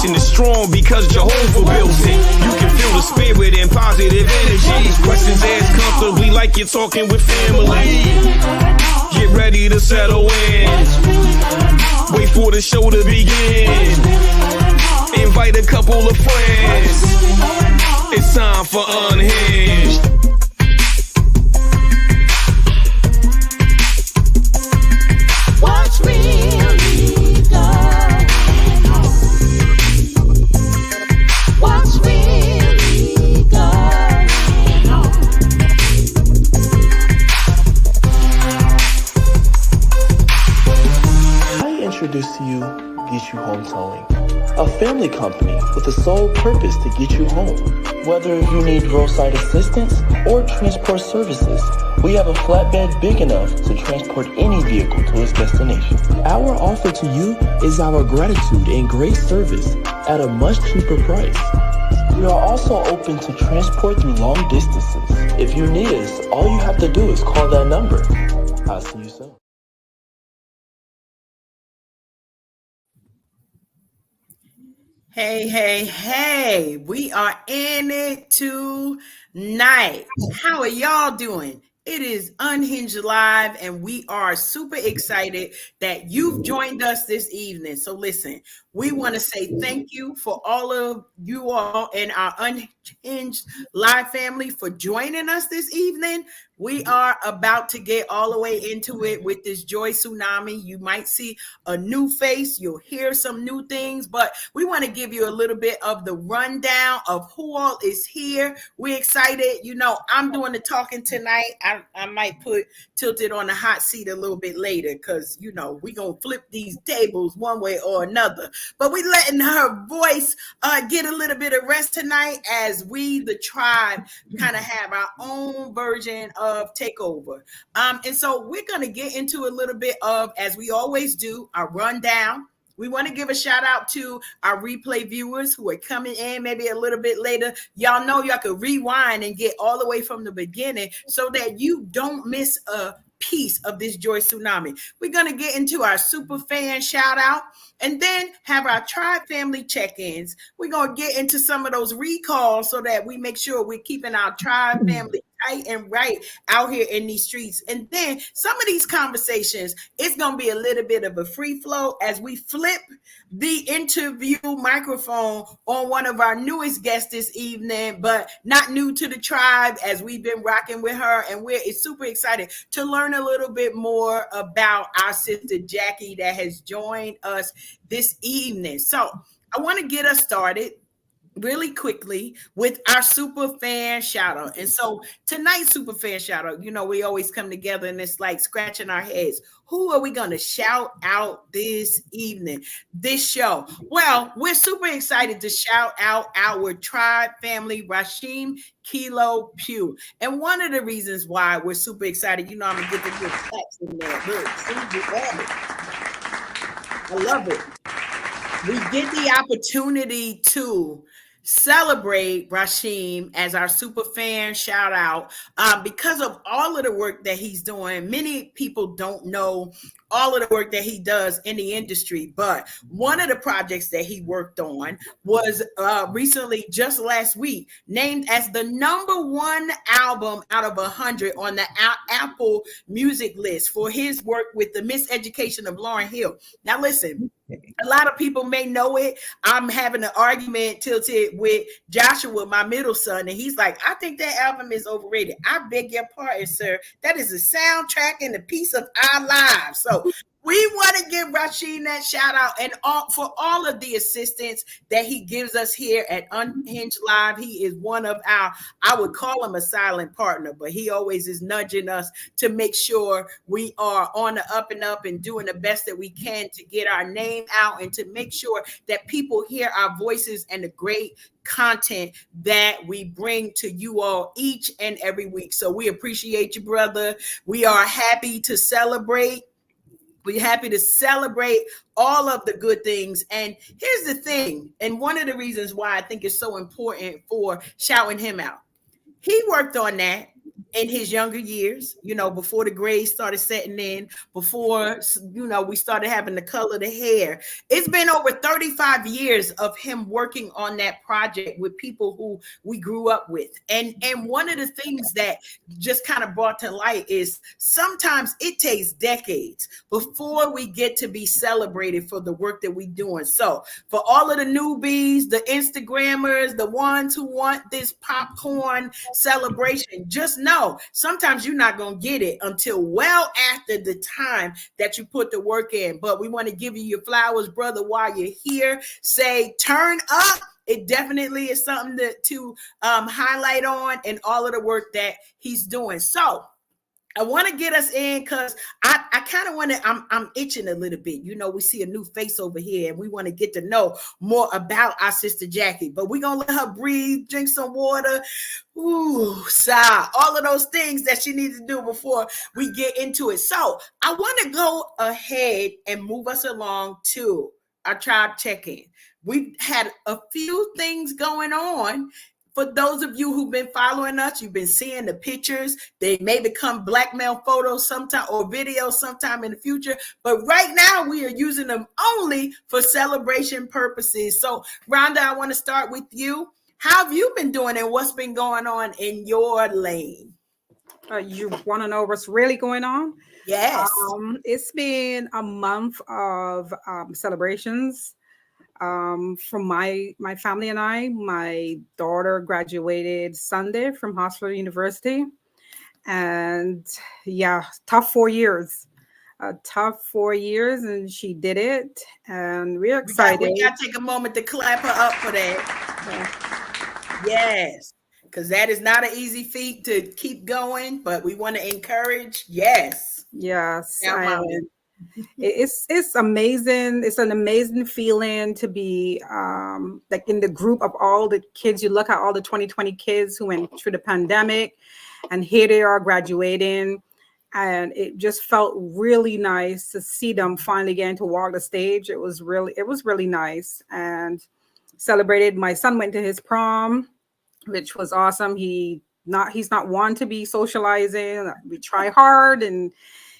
foundation is strong because Jehovah built it. You can feel the spirit and positive energy. Questions asked comfortably like you're talking with family. Get ready to settle in. Wait for the show to begin. Invite a couple of friends. It's time for Unhinged. What's really going on? What's really going on? I introduce to you Get You Home Towing, a family company with the sole purpose to get you home. Whether you need roadside assistance or transport services, we have a flatbed big enough to transport any vehicle to its destination. Our offer to you is our gratitude and great service at a much cheaper price. We are also open to transport through long distances. If you need us, all you have to do is call that number. I'll see you soon. Hey, we are in it tonight. How are y'all doing? It is Unhinged Live, and we are super excited that you've joined us this evening. So listen, we want to say thank you for all of you all in our Unhinged Live family for joining us this evening. We are about to get all the way into it with this Joy Tsunami. You might see a new face. You'll hear some new things, but we want to give you a little bit of the rundown of who all is here. We're excited. You know, I'm doing the talking tonight. I might put Tilted on the hot seat a little bit later because, you know, we're going to flip these tables one way or another. But we letting her voice get a little bit of rest tonight as we, the tribe, kind of have our own version of takeover. And so we're going to get into a little bit of, as we always do, our rundown. We want to give a shout out to our replay viewers who are coming in maybe a little bit later. Y'all know y'all can rewind and get all the way from the beginning so that you don't miss a piece of this Joy Tsunami. We're going to get into our super fan shout out and then have our tribe family check-ins. We're going to get into some of those recalls so that we make sure we're keeping our tribe family tight and right out here in these streets. And then some of these conversations, it's going to be a little bit of a free flow as we flip the interview microphone on one of our newest guests this evening, but not new to the tribe, as we've been rocking with her. And we're super excited to learn a little bit more about our sister Jackie that has joined us this evening. So I want to get us started really quickly with our super fan shout out. And so tonight's super fan shout out, you know, we always come together and it's like scratching our heads. Who are we going to shout out this evening, this show? Well, we're super excited to shout out our tribe family, Rashim Kilo Pugh. And one of the reasons why we're super excited, you know, I'm going to get the good claps in there. Look, see, you love it. I love it. We get the opportunity to celebrate Rashim as our super fan shout out because of all of the work that he's doing. Many people don't know all of the work that he does in the industry, but one of the projects that he worked on was recently, just last week, named as the #1 album out of 100 on the Apple Music list for his work with the Miseducation of Lauryn Hill. Now listen, a lot of people may know it. I'm having an argument tilted with Joshua, my middle son, and he's like, I think that album is overrated. I beg your pardon, sir. That is a soundtrack and a piece of our lives. So we want to give Rashid that shout out and for all of the assistance that he gives us here at Unhinged Live. He is one of our, I would call him a silent partner, but he always is nudging us to make sure we are on the up and up and doing the best that we can to get our name out and to make sure that people hear our voices and the great content that we bring to you all each and every week. So we appreciate you, brother. We are happy to celebrate. We're happy to celebrate all of the good things. And here's the thing, and one of the reasons why I think it's so important for shouting him out. He worked on that in his younger years, before the grays started setting in, before, we started having to color the hair. It's been over 35 years of him working on that project with people who we grew up with. And one of the things that just kind of brought to light is sometimes it takes decades before we get to be celebrated for the work that we're doing. So for all of the newbies, the Instagrammers, the ones who want this popcorn celebration, just know sometimes you're not going to get it until well after the time that you put the work in. But we want to give you your flowers, brother, while you're here. Say, turn up. It definitely is something to highlight on, and all of the work that he's doing. So I want to get us in because I kind of want to, I'm itching a little bit. We see a new face over here and we want to get to know more about our sister Jackie, but we're going to let her breathe, drink some water, sigh, all of those things that she needs to do before we get into it. So I want to go ahead and move us along to our tribe check-in. We've had a few things going on. For those of you who've been following us, you've been seeing the pictures. They may become blackmail photos sometime or videos sometime in the future. But right now, we are using them only for celebration purposes. So, Rhonda, I want to start with you. How have you been doing and what's been going on in your lane? You want to know what's really going on? Yes. It's been a month of celebrations. From my family and I. My daughter graduated Sunday from Hospital University, and tough 4 years. Tough 4 years, and she did it, and we're excited. We got to take a moment to clap her up for that. Yes, because that is not an easy feat to keep going, but we want to encourage. Yes. It's amazing. It's an amazing feeling to be like in the group of all the kids. You look at all the 2020 kids who went through the pandemic, and here they are graduating, and it just felt really nice to see them finally getting to walk the stage. It was really nice, and celebrated. My son went to his prom, which was awesome. He's not one to be socializing. We try hard, and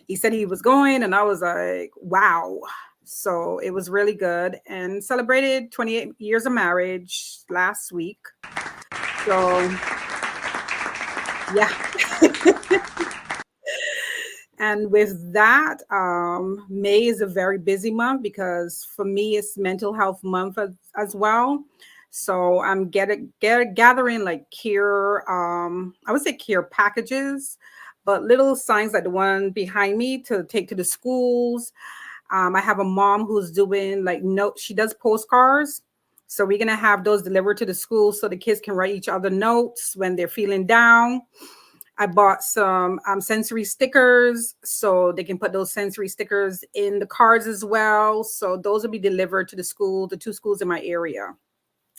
he said he was going, and I was like, wow. So it was really good, and celebrated 28 years of marriage last week. So, yeah. And with that, May is a very busy month because for me, it's mental health month as well. So I'm gathering like care, I would say care packages, but little signs like the one behind me to take to the schools. I have a mom who's doing she does postcards. So we're going to have those delivered to the schools so the kids can write each other notes when they're feeling down. I bought some sensory stickers so they can put those sensory stickers in the cards as well. So those will be delivered to the 2 schools in my area.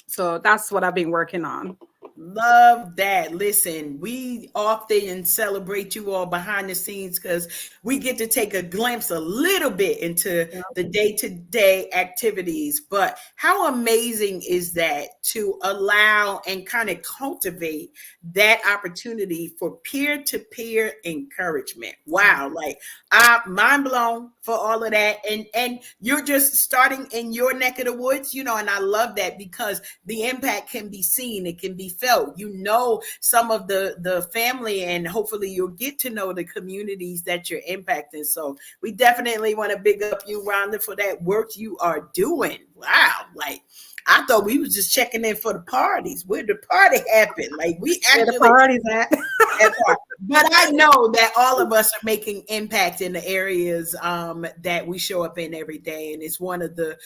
So that's what I've been working on. Love that. Listen, we often celebrate you all behind the scenes because we get to take a glimpse a little bit into the day-to-day activities. But how amazing is that to allow and kind of cultivate that opportunity for peer-to-peer encouragement? Wow, I'm mind blown for all of that. And you're just starting in your neck of the woods, and I love that because the impact can be seen, it can be felt. Some of the family, and hopefully you'll get to know the communities that you're impacting. So we definitely want to big up you, Rhonda, for that work you are doing. Wow. I thought we was just checking in for the parties. Where the party happened? We actually the parties at. But I know that all of us are making impact in the areas that we show up in every day. And it's one of the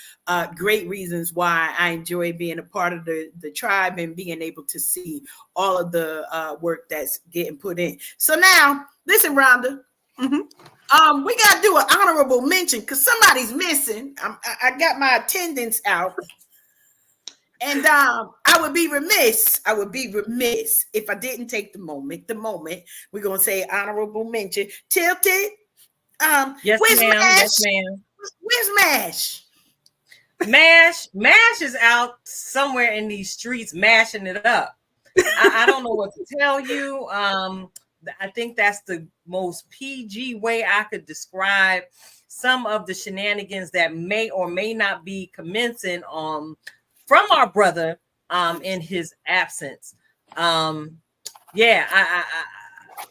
great reasons why I enjoy being a part of the tribe and being able to see all of the work that's getting put in. So now, listen, Rhonda. Mm-hmm. We got to do an honorable mention because somebody's missing. I got my attendance out. And I would be remiss if I didn't take the moment. We're going to say honorable mention. Tilted. Yes, ma'am. Mash? Yes, ma'am. Where's Mash? Mash is out somewhere in these streets mashing it up. I don't know what to tell you. I think that's the most PG way I could describe some of the shenanigans that may or may not be commencing from our brother in his absence. Yeah, I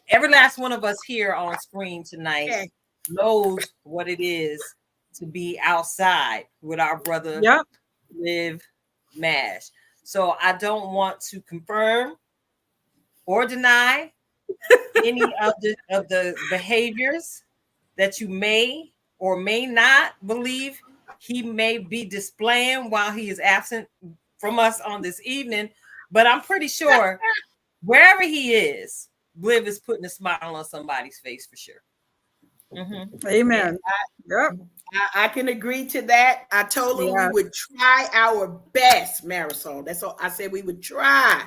every last one of us here on screen tonight knows what it is to be outside with our brother Live Mash. So I don't want to confirm or deny any of the behaviors that you may or may not believe he may be displaying while he is absent from us on this evening. But I'm pretty sure wherever he is, Bliv is putting a smile on somebody's face for sure. Mm-hmm. Amen. I can agree to that. I told him we would try our best, Marisol. That's all I said. We would try.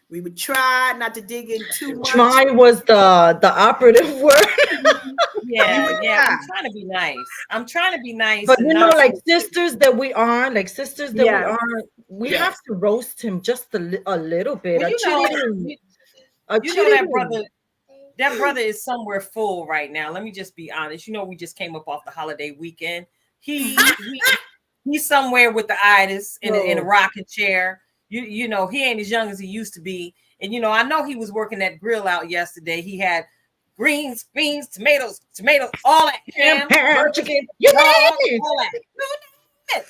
We would try not to dig in too much. Try was the operative word. Yeah. I'm trying to be nice. But you know, like sisters that we are, we have to roast him just a little bit. Well, that brother is somewhere full right now. Let me just be honest. You know, we just came up off the holiday weekend. He's somewhere with the itis in a rocking chair. You know, he ain't as young as he used to be. And, you know, I know he was working that grill out yesterday. He had greens, beans, tomatoes, all that. Ham, chicken. All that.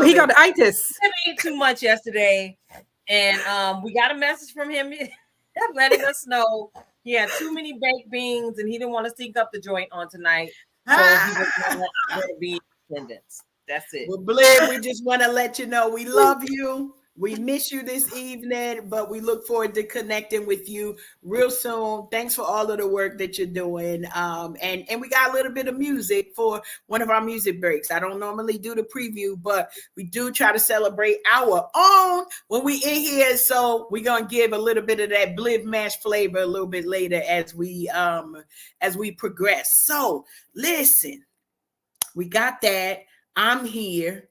He got the itis. He ate too much yesterday. And we got a message from him letting us know he had too many baked beans and he didn't want to sneak up the joint on tonight. So he was going to be in attendance. That's it. Well, Blair, we just want to let you know we love you. We miss you this evening, but we look forward to connecting with you real soon. Thanks for all of the work that you're doing. And we got a little bit of music for one of our music breaks. I don't normally do the preview, but we do try to celebrate our own when we in here. So we're gonna give a little bit of that Bliv Mash flavor a little bit later as we progress. So listen, we got that. I'm here.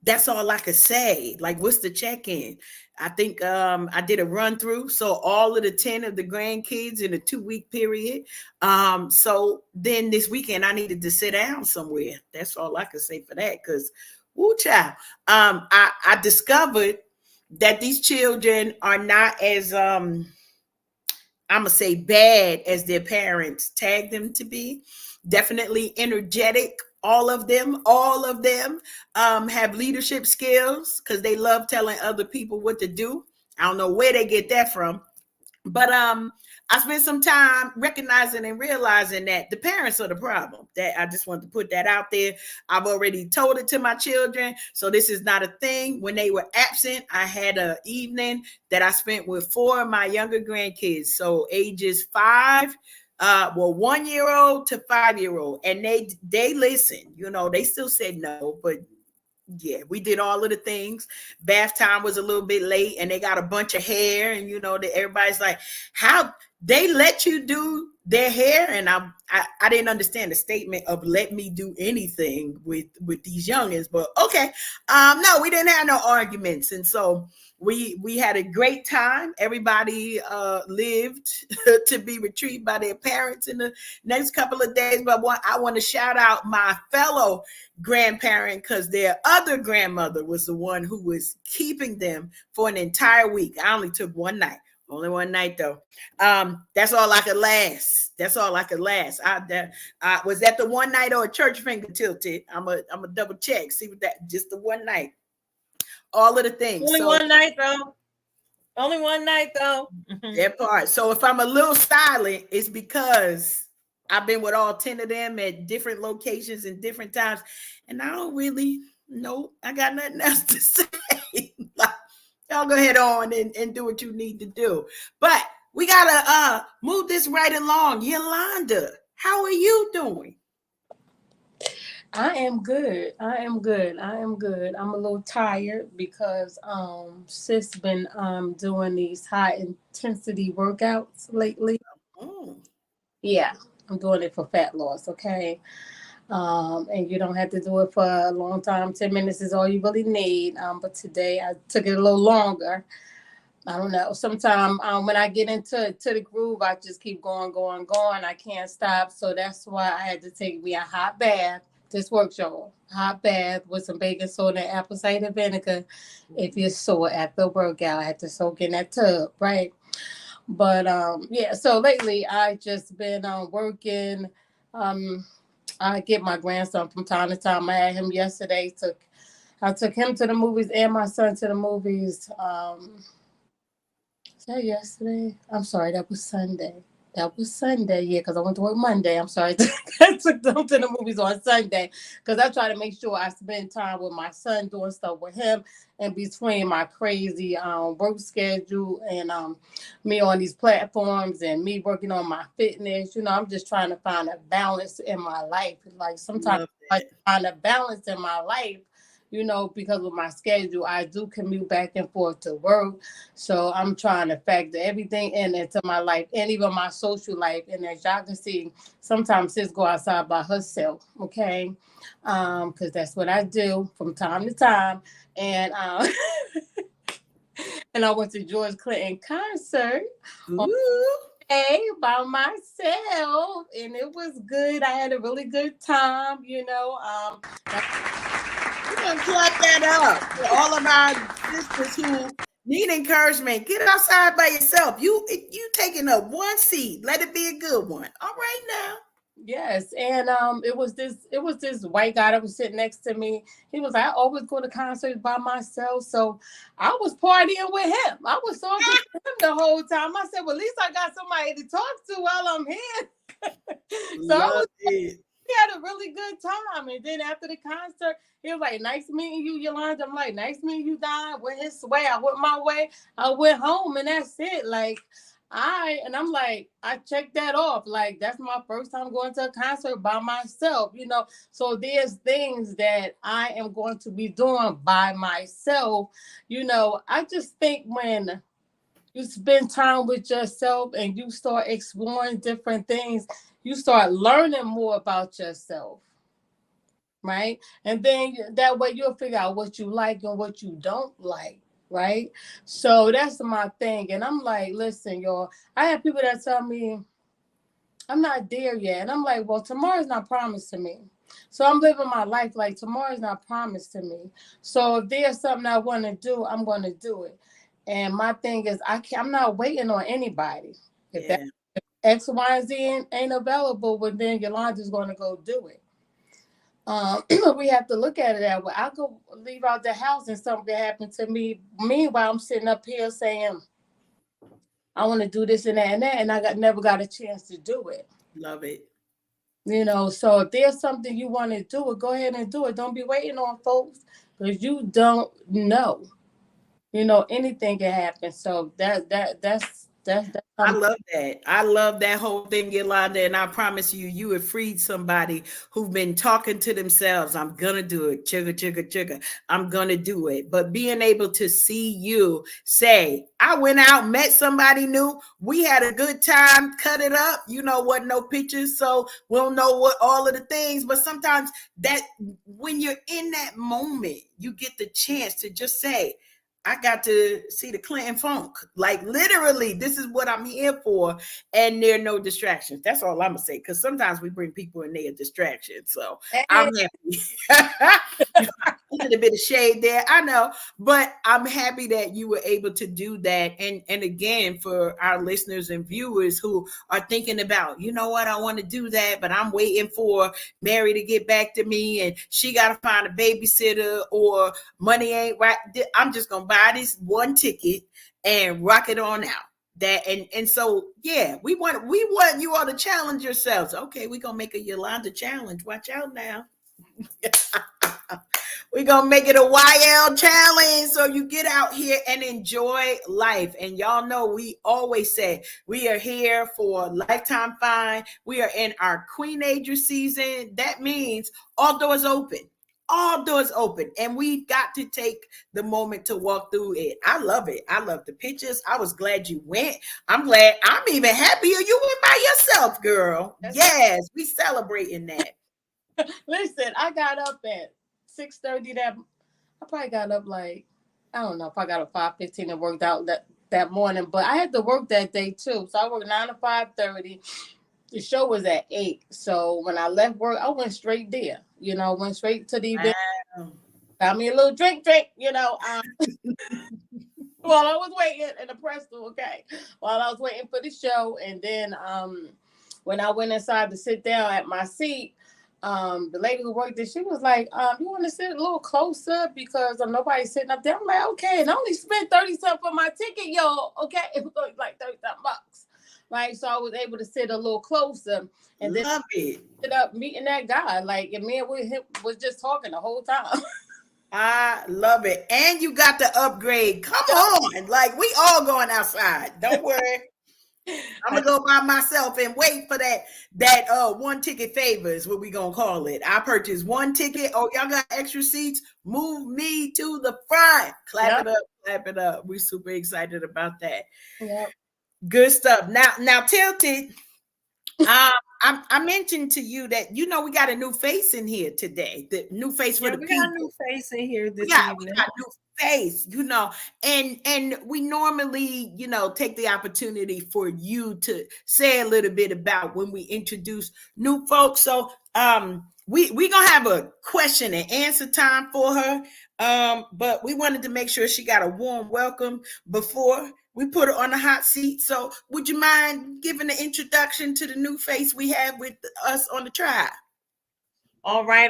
That's all I could say. Like, what's the check-in? I think I did a run through. So all of the 10 of the grandkids in a 2-week period. So then this weekend I needed to sit down somewhere. That's all I could say for that. Because, woo child. I discovered that these children are not as I'm gonna say bad as their parents tagged them to be. Definitely energetic. All of them have leadership skills because they love telling other people what to do. I don't know where they get that from, but I spent some time recognizing and realizing that the parents are the problem. That I just want to put that out there. I've already told it to my children, so this is not a thing. When they were absent, I had an evening that I spent with 4 of my younger grandkids, so ages 5. 1-year-old to 5-year-old, and they listen. You know, they still said no, but yeah, we did all of the things. Bath time was a little bit late, and they got a bunch of hair, and you know that everybody's like, how they let you do their hair? And I didn't understand the statement of let me do anything with these youngins, but okay. No, we didn't have no arguments, and so we had a great time. Everybody lived to be retrieved by their parents in the next couple of days. But I want to shout out my fellow grandparent because their other grandmother was the one who was keeping them for an entire week. I only took one night. Only one night though. That's all I could last. I was that the one night or a church finger tilted. I'm a double check. See what that just the one night. All of the things. Only one night though. That part. So if I'm a little silent, it's because I've been with all 10 of them at different locations and different times, and I don't really know. I got nothing else to say. Y'all go ahead on and do what you need to do. But we gotta move this right along. Yolanda, how are you doing? I am good. I'm a little tired because sis been doing these high intensity workouts lately. Oh. Yeah, I'm doing it for fat loss, okay? And you don't have to do it for a long time. 10 minutes is all you really need. But today I took it a little longer. I don't know. Sometimes when I get into the groove, I just keep going, going, going. I can't stop. So that's why I had to take me a hot bath. This works, y'all. Hot bath with some baking soda and apple cider vinegar. If you're sore after a workout, I had to soak in that tub, right? But yeah. So lately, I just been working. Um, I get my grandson from time to time. I had him yesterday. I took him to the movies and my son to the movies. Was that yesterday? I'm sorry, that was Sunday. That was Sunday, yeah, because I went to work Monday. I'm sorry. I took them to the movies on Sunday because I try to make sure I spend time with my son doing stuff with him and between my crazy work schedule and me on these platforms and me working on my fitness. I'm just trying to find a balance in my life. Like sometimes I find a balance in my life, because with my schedule, I do commute back and forth to work. So I'm trying to factor everything into my life and even my social life. And as y'all can see, sometimes sis go outside by herself, okay? Because that's what I do from time to time. And and I went to George Clinton concert on Sunday by myself, and it was good. I had a really good time, We're gonna clap that up for all of our sisters who need encouragement. Get outside by yourself. You taking up one seat. Let it be a good one. All right now. Yes, and it was this white guy that was sitting next to me. He was like, I always go to concerts by myself, so I was partying with him. I was talking to him the whole time. I said, well, at least I got somebody to talk to while I'm here. So we had a really good time. And then after the concert, he was like, nice meeting you, Yolanda. I'm like, nice meeting you, Don. Went his way. I went my way. I went home, and that's it. Like, I'm like, I checked that off. Like, that's my first time going to a concert by myself, So there's things that I am going to be doing by myself. I just think when you spend time with yourself and you start exploring different things, you start learning more about yourself. Right. And then that way you'll figure out what you like and what you don't like. Right. So that's my thing. And I'm like, listen, y'all, I have people that tell me I'm not there yet. And I'm like, well, tomorrow's not promised to me. So I'm living my life like tomorrow's not promised to me. So if there's something I want to do, I'm going to do it. And my thing is, I'm not waiting on anybody. If that X, Y, and Z ain't available, well, then Yolanda's going to go do it. We have to look at it that way. I go leave out the house and something happened to me. Meanwhile, I'm sitting up here saying, I want to do this and that and that, and I never got a chance to do it. Love it. So if there's something you want to do it, go ahead and do it. Don't be waiting on folks because you don't know. Anything can happen. So that's I love that. I love that whole thing, Yolanda. And I promise you, you have freed somebody who've been talking to themselves. I'm going to do it. Chugga, chugga, chugga. I'm going to do it. But being able to see you say, I went out, met somebody new. We had a good time, cut it up. What? No pictures. So we'll know what all of the things. But sometimes that when you're in that moment, you get the chance to just say, I got to see the Clinton Funk. Like literally, this is what I'm here for. And there are no distractions. That's all I'm gonna say. Because sometimes we bring people in there distractions. So I'm happy. A little bit of shade there, I know, but I'm happy that you were able to do that. And again, for our listeners and viewers who are thinking about, you know what, I want to do that, but I'm waiting for Mary to get back to me, and she got to find a babysitter, or money ain't right. I'm just gonna buy this one ticket and rock it on out. And so yeah, we want you all to challenge yourselves. Okay, we're gonna make a Yolanda challenge. Watch out now. We're going to make it a YL challenge so you get out here and enjoy life. And y'all know we always say we are here for Lifetime Fine. We are in our Queenager season. That means all doors open. All doors open. And we got to take the moment to walk through it. I love it. I love the pictures. I was glad you went. I'm even happier you went by yourself, girl. Yes, we celebrating that. Listen, I got up at 6:30 I probably got up like, I don't know if I got up 5:15 and worked out that that morning, but I had to work that day too. So I worked 9 to 5:30. The show was at 8. So when I left work, I went straight there. Went straight to the event. Wow. Got me a little drink, while I was waiting in the press room, okay. While I was waiting for the show. And then when I went inside to sit down at my seat, the lady who worked there, she was like, you want to sit a little closer because nobody's sitting up there. I'm like, okay, and I only spent 30 something for my ticket, y'all. Okay, it was only like 30 something bucks. Right. So I was able to sit a little closer and then ended up meeting that guy. Like, and me and him was just talking the whole time. I love it. And you got the upgrade. Come on. Like, we all going outside. Don't worry. I'm gonna go by myself and wait for that one ticket favor is what we gonna call it. I purchased one ticket. Oh, y'all got extra seats? Move me to the front. Clap it up. We're super excited about that. Yep. Good stuff. Now, Tilted. I mentioned to you that we got a new face in here today. The new face for the people. We got a new face in here this evening. We got new face, and we normally, take the opportunity for you to say a little bit about when we introduce new folks. So we gonna have a question and answer time for her. But we wanted to make sure she got a warm welcome before we put her on the hot seat. So would you mind giving the introduction to the new face we have with us on the tribe? All right.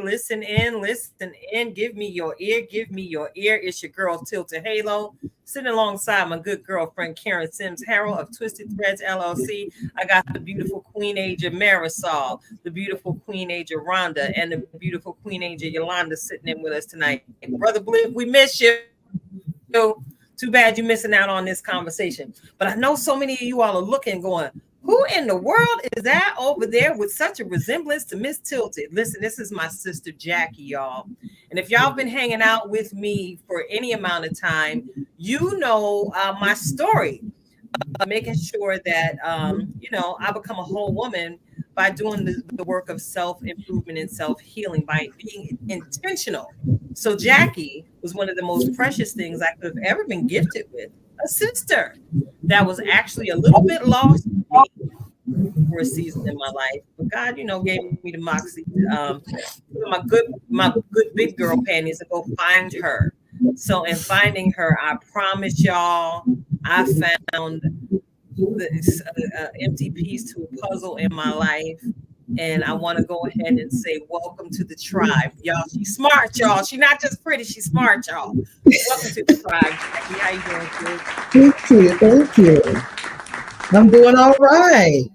Listen in. Give me your ear. It's your girl, Tilted Halo, sitting alongside my good girlfriend, Karen Sims Harrell of Twisted Threads, LLC. I got the beautiful Queen Aja Marisol, the beautiful Queen Aja Rhonda, and the beautiful Queen Aja Yolanda sitting in with us tonight. Brother Blick, we miss you. Too bad you're missing out on this conversation. But I know so many of you all are looking, going, who in the world is that over there with such a resemblance to Miss Tilted? Listen, this is my sister Jackie, y'all. And if y'all been hanging out with me for any amount of time, you know my story. Making sure that, I become a whole woman by doing the work of self-improvement and self-healing, by being intentional. So Jackie was one of the most precious things I could have ever been gifted with, a sister that was actually a little bit lost for a season in my life. But God, gave me the moxie, my good big girl panties to go find her. So in finding her, I promise y'all, I found this empty piece to a puzzle in my life. And I want to go ahead and say, welcome to the tribe. Y'all, she's smart, y'all. She's not just pretty, she's smart, y'all. Welcome to the tribe. Jackie, how you doing, Thank you. I'm doing all right.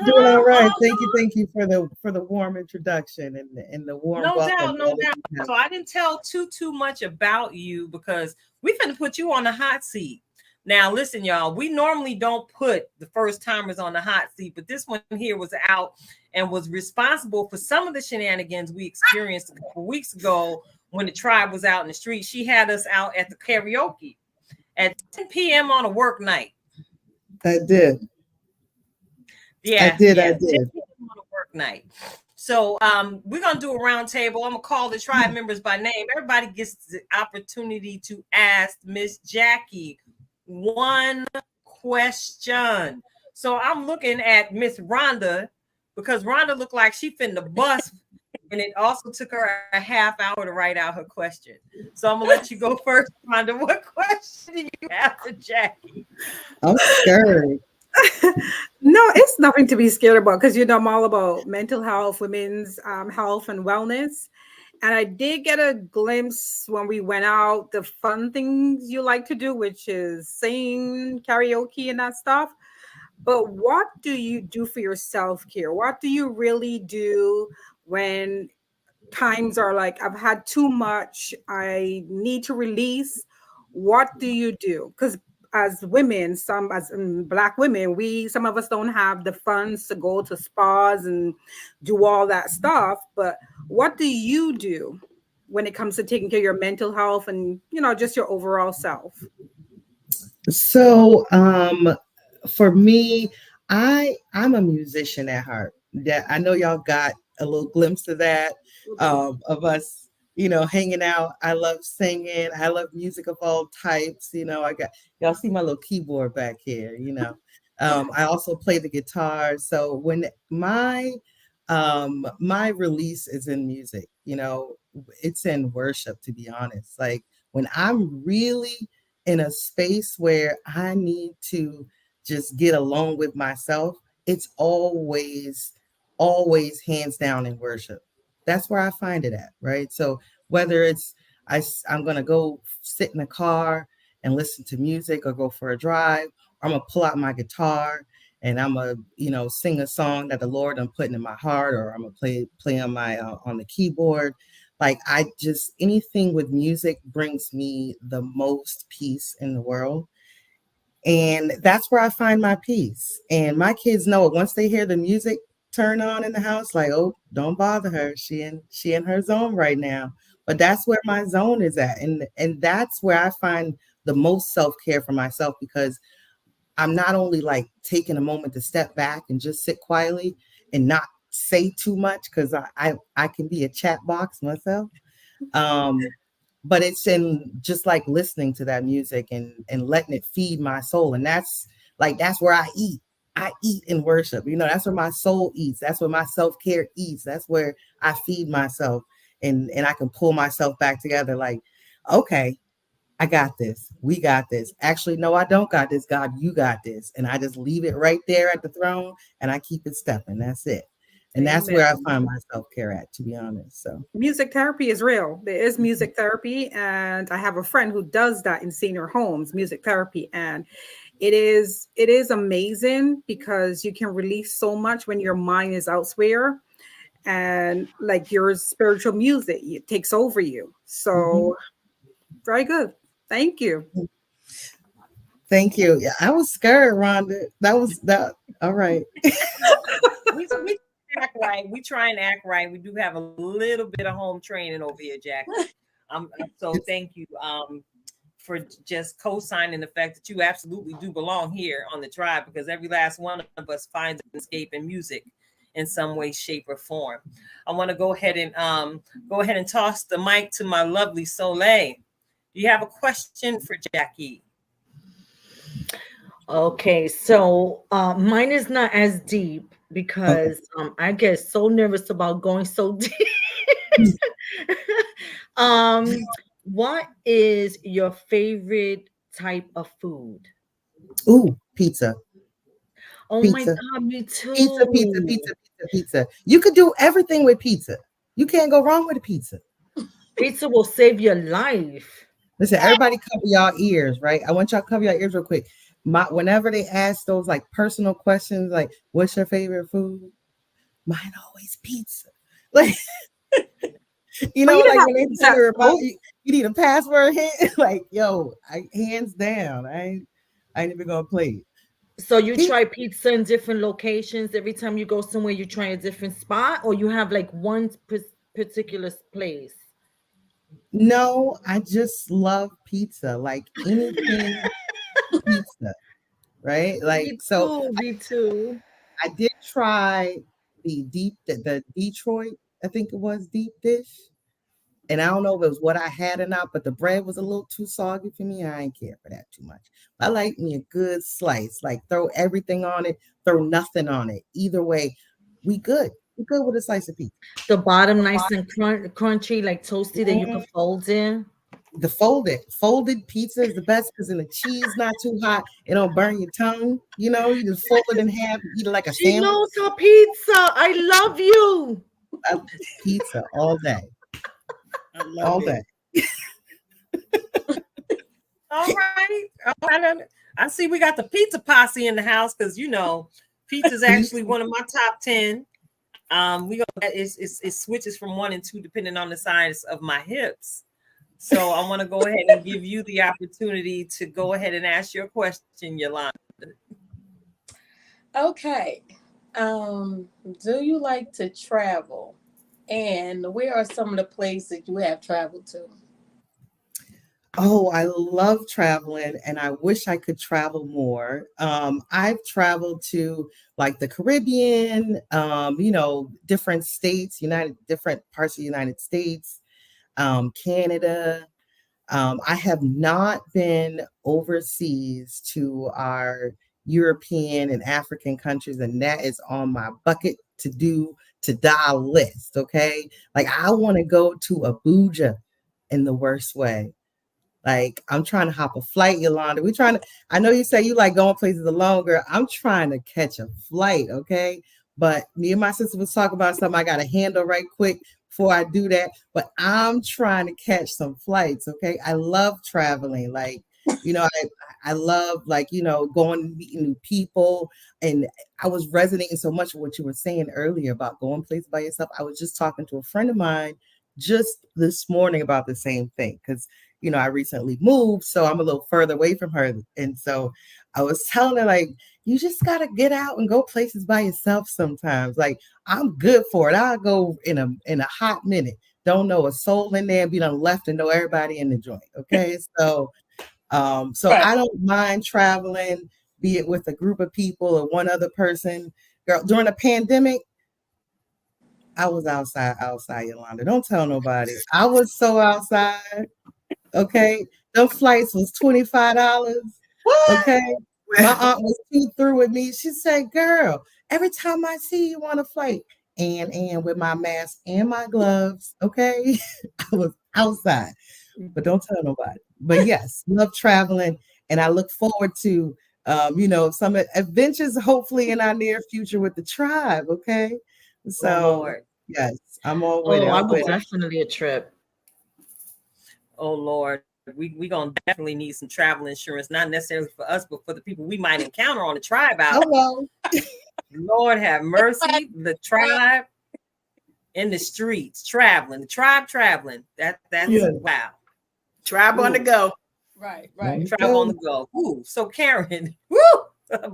Doing all right. Thank you for the warm introduction and the warm welcome. No doubt. So I didn't tell too much about you because we finna put you on the hot seat. Now, listen, y'all, we normally don't put the first timers on the hot seat, but this one here was out and was responsible for some of the shenanigans we experienced a couple weeks ago when the tribe was out in the street. She had us out at the karaoke at 10 p.m. on a work night. I did. Yeah, I did. 10 p.m. on a work night. So we're going to do a round table. I'm going to call the tribe members by name. Everybody gets the opportunity to ask Miss Jackie one question. So I'm looking at Miss Rhonda because Rhonda looked like she finna bust, and it also took her a half hour to write out her question. So I'm gonna let you go first, Rhonda. What question do you have for Jackie? I'm scared. No, it's nothing to be scared about because I'm all about mental health, women's health and wellness. And I did get a glimpse when we went out, the fun things you like to do, which is sing, karaoke, and that stuff. But what do you do for your self-care? What do you really do when times are like, I've had too much, I need to release? What do you do? Because as women, as Black women, some of us don't have the funds to go to spas and do all that stuff. But what do you do when it comes to taking care of your mental health and, just your overall self? So for me, I'm a musician at heart. That I know y'all got a little glimpse of that, of us hanging out. I love singing. I love music of all types. I got y'all see my little keyboard back here. I also play the guitar. So when my release is in music, it's in worship, to be honest. Like when I'm really in a space where I need to just get alone with myself, it's always hands down in worship. That's where I find it at, right? So whether it's I'm gonna go sit in a car and listen to music or go for a drive, or I'm gonna pull out my guitar and I'm gonna sing a song that the Lord I'm putting in my heart, or I'm gonna play on my on the keyboard. Like I just anything with music brings me the most peace in the world. And that's where I find my peace. And my kids know it. Once they hear the music turn on in the house, like, oh, don't bother her. She in her zone right now. But that's where my zone is at. And that's where I find the most self-care for myself, because I'm not only like taking a moment to step back and just sit quietly and not say too much, because I can be a chat box myself. But it's in just like listening to that music and letting it feed my soul. And that's where I eat in worship. That's where my soul eats. That's where my self-care eats. That's where I feed myself, and I can pull myself back together. Like, okay, I got this. We got this. Actually, no, I don't got this. God, you got this. And I just leave it right there at the throne and I keep it stepping. That's it. And that's where I find my self-care at, to be honest. So music therapy is real. There is music therapy, and I have a friend who does that in senior homes, music therapy, and it is amazing because you can release so much when your mind is elsewhere, and like your spiritual music, it takes over you. So very good. Thank you. Thank you. Yeah, I was scared, Rhonda. That was that. All right. we act right. We try and act right. We do have a little bit of home training over here, Jack. So thank you for just co-signing the fact that you absolutely do belong here on the tribe, because every last one of us finds an escape in music in some way, shape, or form. I want to go ahead and toss the mic to my lovely Soleil. Do you have a question for Jackie? Okay, so mine is not as deep because I get so nervous about going so deep. What is your favorite type of food? Ooh, pizza. Oh my Pizza. God, me too. Pizza. You could do everything with pizza. You can't go wrong with a pizza. Pizza will save your life. Listen, everybody cover y'all ears, right? I want y'all to cover your ears real quick. Whenever they ask those like personal questions, like what's your favorite food? Mine always pizza. Like like when they tell her about you need a password hit, like yo, hands down, I ain't even gonna play it. So you try pizza in different locations every time you go somewhere. You try a different spot, or you have like one particular place? No, I just love pizza. Like anything pizza, right? Like Me too. I did try the Detroit, I think it was deep dish. And I don't know if it was what I had or not, but the bread was a little too soggy for me. I ain't care for that too much. I like me a good slice, like throw everything on it, throw nothing on it. Either way, we good. We good with a slice of pizza. The bottom nice and crunchy, like toasty, that you can fold in. The folded pizza is the best because then the cheese not too hot. It don't burn your tongue. You just fold it in half, eat it like a She sandwich. knows her pizza. I love you. I love pizza all day. All day. All right. I see we got the pizza posse in the house because pizza is actually one of my top 10. It switches from 1 and 2 depending on the size of my hips. So I want to go ahead and give you the opportunity to go ahead and ask your question, Yolanda. Okay. Do you like to travel? And where are some of the places you have traveled to? Oh, I love traveling and I wish I could travel more. I've traveled to like the Caribbean, different states, different parts of the United States. Canada. I have not been overseas to our European and African countries, and that is on my bucket to die list. Okay. Like I want to go to Abuja in the worst way. Like I'm trying to hop a flight, Yolanda. I know you say you like going places alone, girl. I'm trying to catch a flight, okay? But me and my sister was talking about something I gotta handle right quick before I do that. But I'm trying to catch some flights, okay? I love traveling. Like, I love like, going and meeting new people. And I was resonating so much with what you were saying earlier about going places by yourself. I was just talking to a friend of mine just this morning about the same thing. Because I recently moved, so I'm a little further away from her. And so I was telling her, like, you just got to get out and go places by yourself sometimes. Like, I'm good for it. I'll go in a hot minute. Don't know a soul in there and be done left and know everybody in the joint. Okay. So, Right. I don't mind traveling, be it with a group of people or one other person. Girl, during the pandemic, I was outside, Yolanda. Don't tell nobody. I was so outside. Okay. Them flights was $25. What? Okay. My aunt was too through with me. She said, girl, every time I see you on a flight, and with my mask and my gloves, okay. I was outside. But don't tell nobody. But yes, love traveling. And I look forward to some adventures hopefully in our near future with the tribe. Okay. Oh So Lord. yes, I'm all with Oh, it. I I'm would with it. definitely a trip. Oh Lord. We gonna definitely need some travel insurance, not necessarily for us, but for the people we might encounter on the tribe out. Hello. Lord have mercy. The tribe in the streets, traveling, the tribe traveling. That's Yeah. wow. Tribe on the Ooh. go. Right. Tribe on the go. Ooh, so Karen, woo,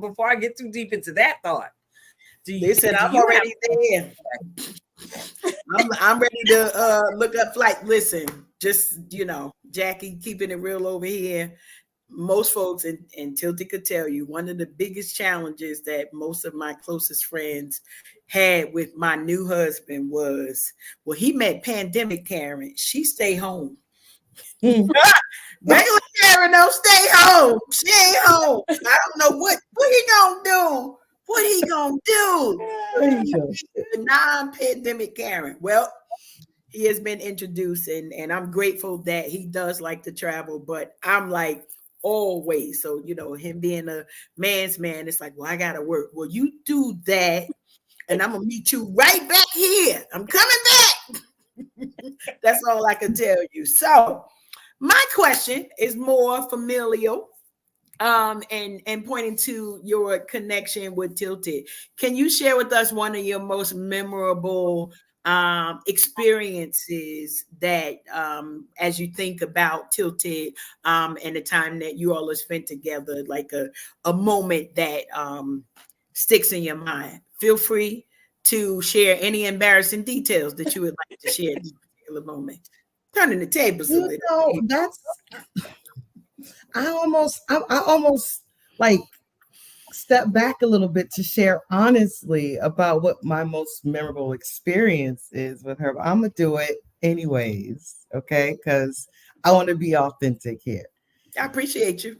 before I get too deep into that thought, Listen, I'm already there. I'm ready to look up flight. Listen, just Jackie, keeping it real over here. Most folks, and Tilty could tell you, one of the biggest challenges that most of my closest friends had with my new husband was, well, he met pandemic Karen. She stay home. Regular Karen don't stay home. She ain't home. I don't know what he gonna do. What he gonna do? Non-pandemic Karen. Well, he has been introduced, and I'm grateful that he does like to travel, but I'm like always. So, him being a man's man, it's like, well, I gotta work. Well, you do that, and I'm gonna meet you right back here. I'm coming back. That's all I can tell you. So my question is more familial, and pointing to your connection with Tilted. Can you share with us one of your most memorable experiences that, as you think about Tilted, and the time that you all have spent together, like a moment that sticks in your mind? Feel free to share any embarrassing details that you would like to share at this particular moment. Turning the tables a little. That's I almost like step back a little bit to share honestly about what my most memorable experience is with her. But I'm gonna do it anyways, okay? Because I want to be authentic here. I appreciate you.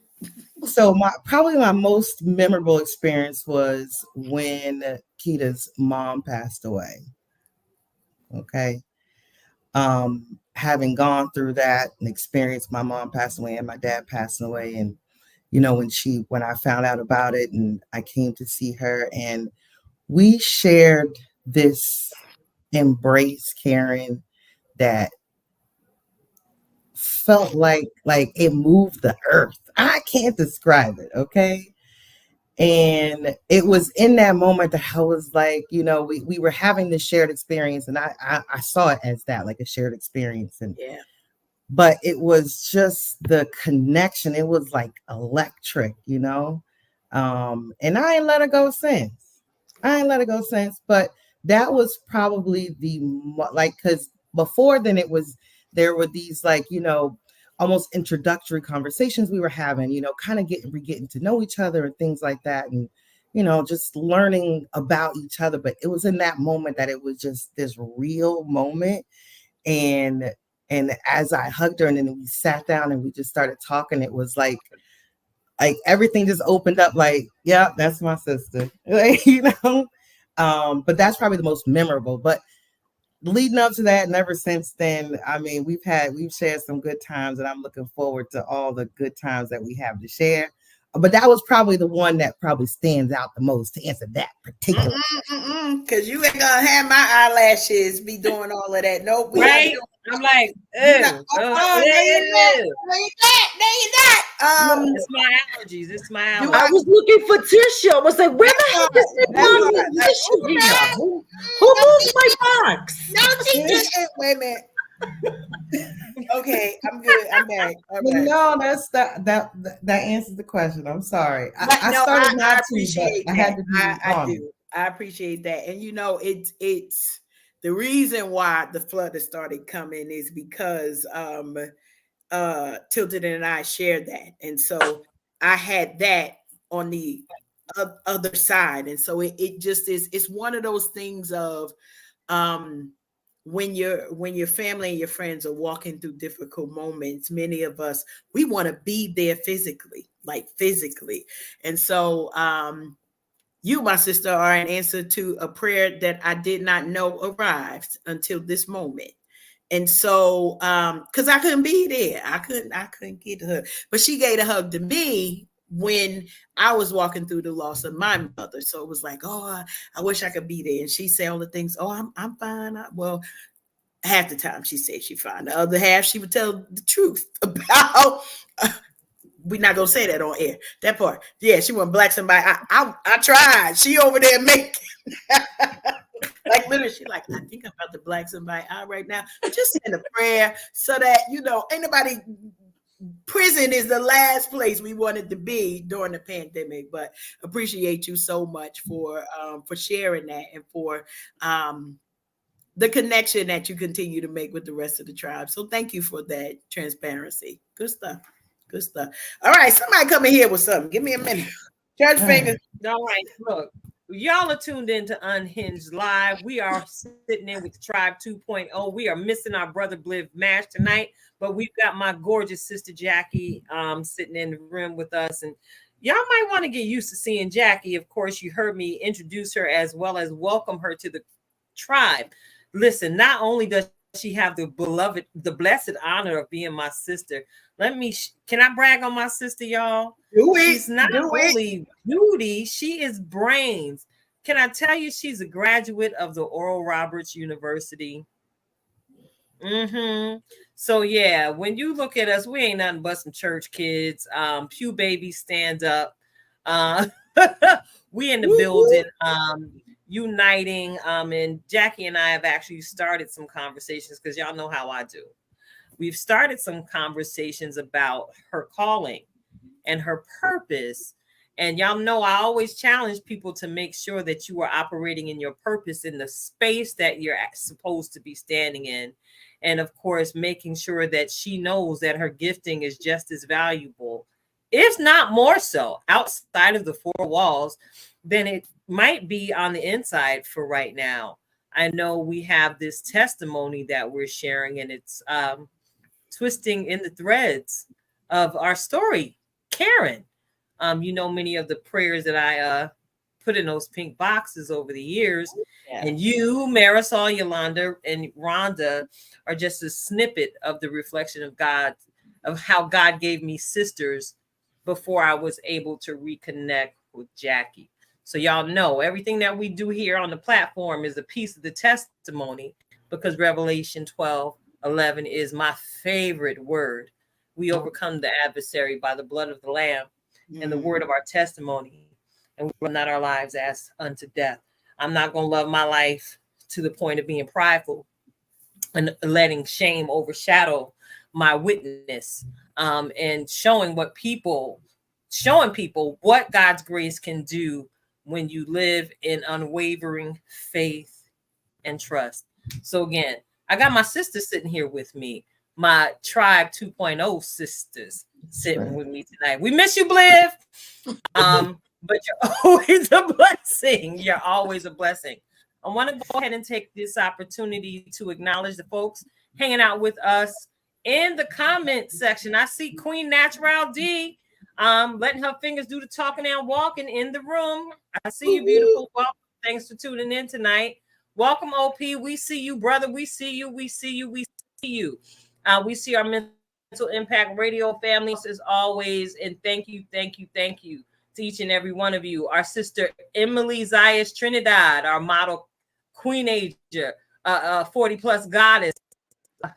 So probably my most memorable experience was when Kita's mom passed away. Okay. Having gone through that and experienced my mom passing away and my dad passing away, and when I found out about it and I came to see her, and we shared this embrace, Karen, that felt like it moved the earth. I can't describe it, okay? And it was in that moment that I was like, we were having this shared experience, and I saw it as that, like a shared experience. And Yeah. but it was just the connection. It was like electric, and I ain't let her go since. But that was probably because before then there were these almost introductory conversations we were having, kind of getting to know each other and things like that, and just learning about each other. But it was in that moment that it was just this real moment, and And as I hugged her and then we sat down and we just started talking, it was like everything just opened up, like, yeah, that's my sister. Like, but that's probably the most memorable. But leading up to that and ever since then, I mean, we've shared some good times, and I'm looking forward to all the good times that we have to share. But that was probably the one that probably stands out the most to answer that particular. Because you ain't gonna have my eyelashes be doing all of that. Nope. Right? I'm like, No, no, you're not. it's my allergies. It's my allergies. I was looking for tissue. I was like, where the heck is this tissue here? Who moved my box? No, she didn't. Wait a minute. Okay, I'm good. I'm back. But no, that answers the question. I'm sorry. I started not to, but I had to be I do. I appreciate that. And it's the reason why the flood has started coming is because Tilden and I shared that. And so I had that on the other side. And so it just is, it's one of those things of when your family and your friends are walking through difficult moments, many of us, we want to be there physically. And so you, my sister, are an answer to a prayer that I did not know arrived until this moment. And so because I couldn't be there, I couldn't get to her, but she gave a hug to me when I was walking through the loss of my mother. So it was like, oh, I wish I could be there. And she said all the things, oh, I'm fine. Well, half the time she said she's fine. The other half, she would tell the truth about, we're not going to say that on air, that part. Yeah, she went black somebody. I tried. She over there making, like literally, she like, I think I'm about to black somebody out right now. Just send a prayer so that, ain't nobody. Prison is the last place we wanted to be during the pandemic, but appreciate you so much for sharing that and for the connection that you continue to make with the rest of the tribe. So thank you for that transparency. Good stuff. All right, somebody come in here with something. Give me a minute. Church finger. All right, look. Y'all are tuned into Unhinged Live. We are sitting in with Tribe 2.0. We are missing our brother Bliv Mash tonight, but we've got my gorgeous sister Jackie sitting in the room with us. And y'all might want to get used to seeing Jackie. Of course, you heard me introduce her as well as welcome her to the tribe. Listen, not only does she have the blessed honor of being my sister. Can I brag on my sister, y'all? She's not only beauty, she is brains. Can I tell you she's a graduate of the Oral Roberts University? So yeah, when you look at us, we ain't nothing but some church kids. Pew baby, stand up. We in the building, uniting. And Jackie and I have actually started some conversations because y'all know how I do. We've started some conversations about her calling and her purpose. And y'all know I always challenge people to make sure that you are operating in your purpose in the space that you're supposed to be standing in. And of course, making sure that she knows that her gifting is just as valuable, if not more so, outside of the four walls than it might be on the inside for right now. I know we have this testimony that we're sharing, and it's twisting in the threads of our story. Karen, many of the prayers that I put in those pink boxes over the years, and you, Marisol, Yolanda, and Rhonda are just a snippet of the reflection of God, of how God gave me sisters before I was able to reconnect with Jackie. So y'all know everything that we do here on the platform is a piece of the testimony, because Revelation 12:11 is my favorite word. We overcome the adversary by the blood of the Lamb and the word of our testimony, and we run not our lives as unto death. I'm not going to love my life to the point of being prideful and letting shame overshadow my witness, and showing people what God's grace can do when you live in unwavering faith and trust. So again, I got my sisters sitting here with me, my Tribe 2.0 sisters sitting with me tonight. We miss you, Bliv. But you're always a blessing. You're always a blessing. I want to go ahead and take this opportunity to acknowledge the folks hanging out with us in the comment section. I see Queen Natural D letting her fingers do the talking and walking in the room. I see you, beautiful. Welcome. Thanks for tuning in tonight. Welcome, OP. We see you, brother. We see you. We see you. We see you. We see our Mental Impact Radio families as always. And thank you, thank you, thank you to each and every one of you. Our sister Emily Zayas Trinidad, our model Queen Asia, 40 plus goddess,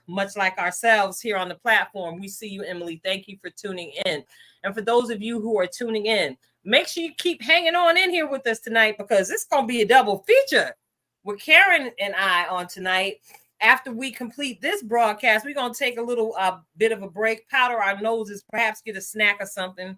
much like ourselves here on the platform. We see you, Emily. Thank you for tuning in. And for those of you who are tuning in, make sure you keep hanging on in here with us tonight, because it's going to be a double feature with Karen and I on tonight. After we complete this broadcast, we're going to take a little bit of a break, powder our noses, perhaps get a snack or something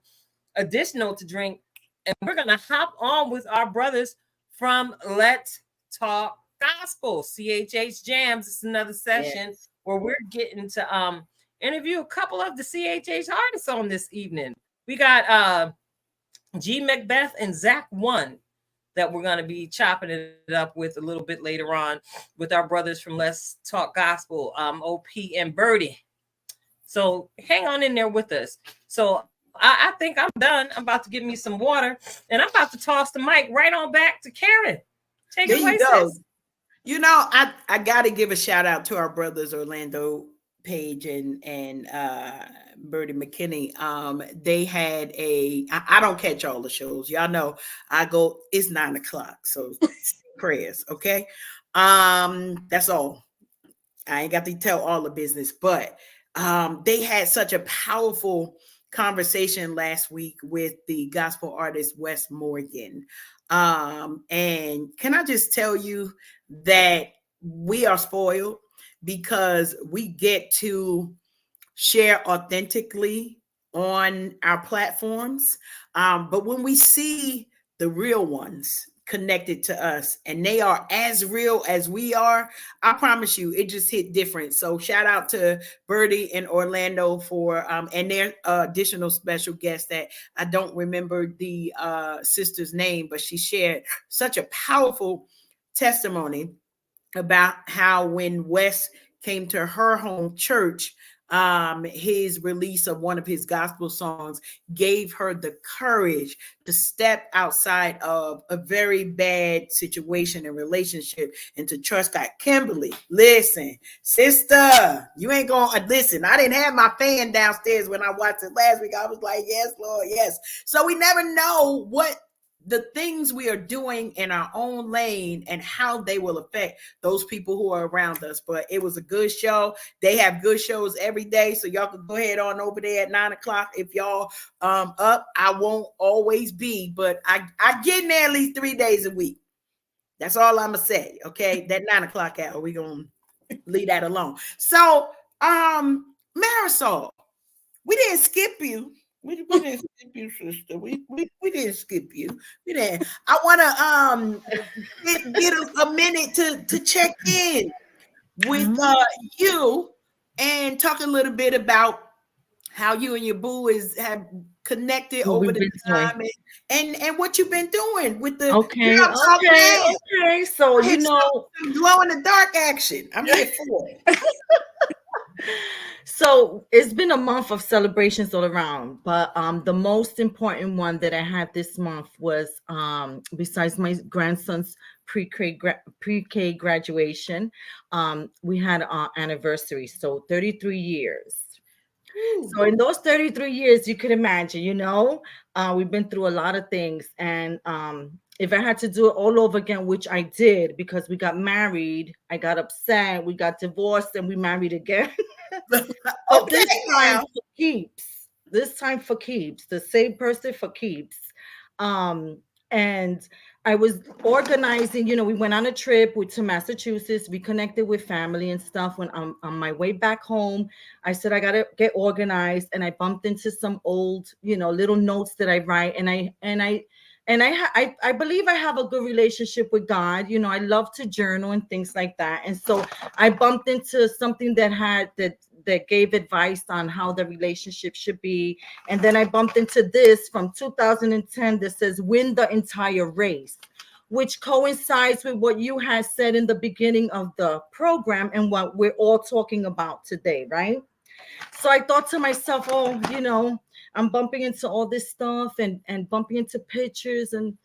additional to drink. And we're going to hop on with our brothers from Let's Talk Gospel, CHH Jams. It's another session where we're getting to interview a couple of the CHH artists on this evening. We got G Macbeth and Zach One that we're going to be chopping it up with a little bit later on with our brothers from Let's Talk Gospel, OP and Birdie. So hang on in there with us. So I think I'm done. I'm about to give me some water, and I'm about to toss the mic right on back to Karen. Take it away, sis. You know, I got to give a shout out to our brothers Orlando Page and Birdie McKinney. They had I don't catch all the shows. Y'all know I go, it's 9 o'clock. So prayers. Okay. That's all. I ain't got to tell all the business, but they had such a powerful conversation last week with the gospel artist Wes Morgan. And can I just tell you that we are spoiled because we get to share authentically on our platforms. But when we see the real ones connected to us and they are as real as we are, I promise you it just hit different. So shout out to Birdie and Orlando for and their additional special guest that I don't remember the sister's name, but she shared such a powerful testimony about how when Wes came to her home church, his release of one of his gospel songs gave her the courage to step outside of a very bad situation and relationship and to trust God. Kimberly, listen, sister, you ain't gonna listen. I didn't have my fan downstairs when I watched it last week. I was like, yes, Lord, yes. So we never know what the things we are doing in our own lane and how they will affect those people who are around us. But it was a good show. They have good shows every day. So y'all can go ahead on over there at 9 o'clock. If y'all up, I won't always be, but I get in there at least 3 days a week. That's all I'm gonna say. Okay. That 9 o'clock hour, we're gonna leave that alone. So Marisol, we didn't skip you. We didn't skip you, sister. We didn't skip you. We didn't. I want to get a minute to check in with you and talk a little bit about how you and your boo have connected over the time and what you've been doing with the okay. So you know, glow in the dark action. I'm here for it. So it's been a month of celebrations all around, but the most important one that I had this month was besides my grandson's pre-K graduation, we had our anniversary, so 33 years. So in those 33 years, you could imagine, you know, we've been through a lot of things, and if I had to do it all over again, which I did, because we got married, I got upset, we got divorced, and we married again. Okay, this time for keeps, the same person for keeps. And I was organizing, you know, we went on a trip to Massachusetts, we connected with family and stuff. When I'm on my way back home, I said, I gotta get organized, and I bumped into some old, you know, little notes that I write, and I believe I have a good relationship with God. You know, I love to journal and things like that. And so I bumped into something that gave advice on how the relationship should be. And then I bumped into this from 2010 that says, win the entire race. which coincides with what you had said in the beginning of the program and what we're all talking about today, right? So I thought to myself, oh, I'm bumping into all this stuff and bumping into pictures and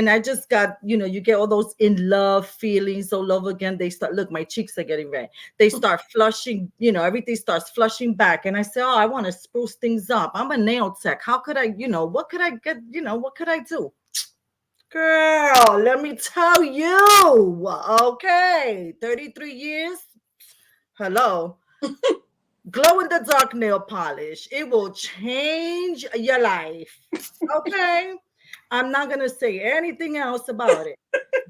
I just got, you get all those in love feelings all over again. They start, look, my cheeks are getting red. They start flushing, everything starts flushing back. And I say, oh, I want to spruce things up. I'm a nail tech. How could I, what could I get, what could I do? Girl, let me tell you. Okay, 33 years. Hello. Glow in the dark nail polish. It will change your life. Okay. I'm not going to say anything else about it.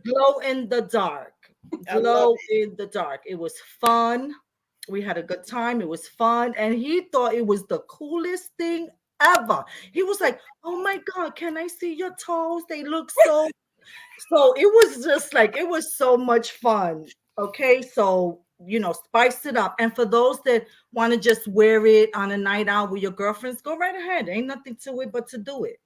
Glow in the dark. Glow in the dark. It was fun. We had a good time. It was fun. And he thought it was the coolest thing ever. He was like, oh my God, can I see your toes? They look so. So it was just like, it was so much fun. Okay. So, spice it up. And for those that want to just wear it on a night out with your girlfriends, go right ahead. Ain't nothing to it but to do it.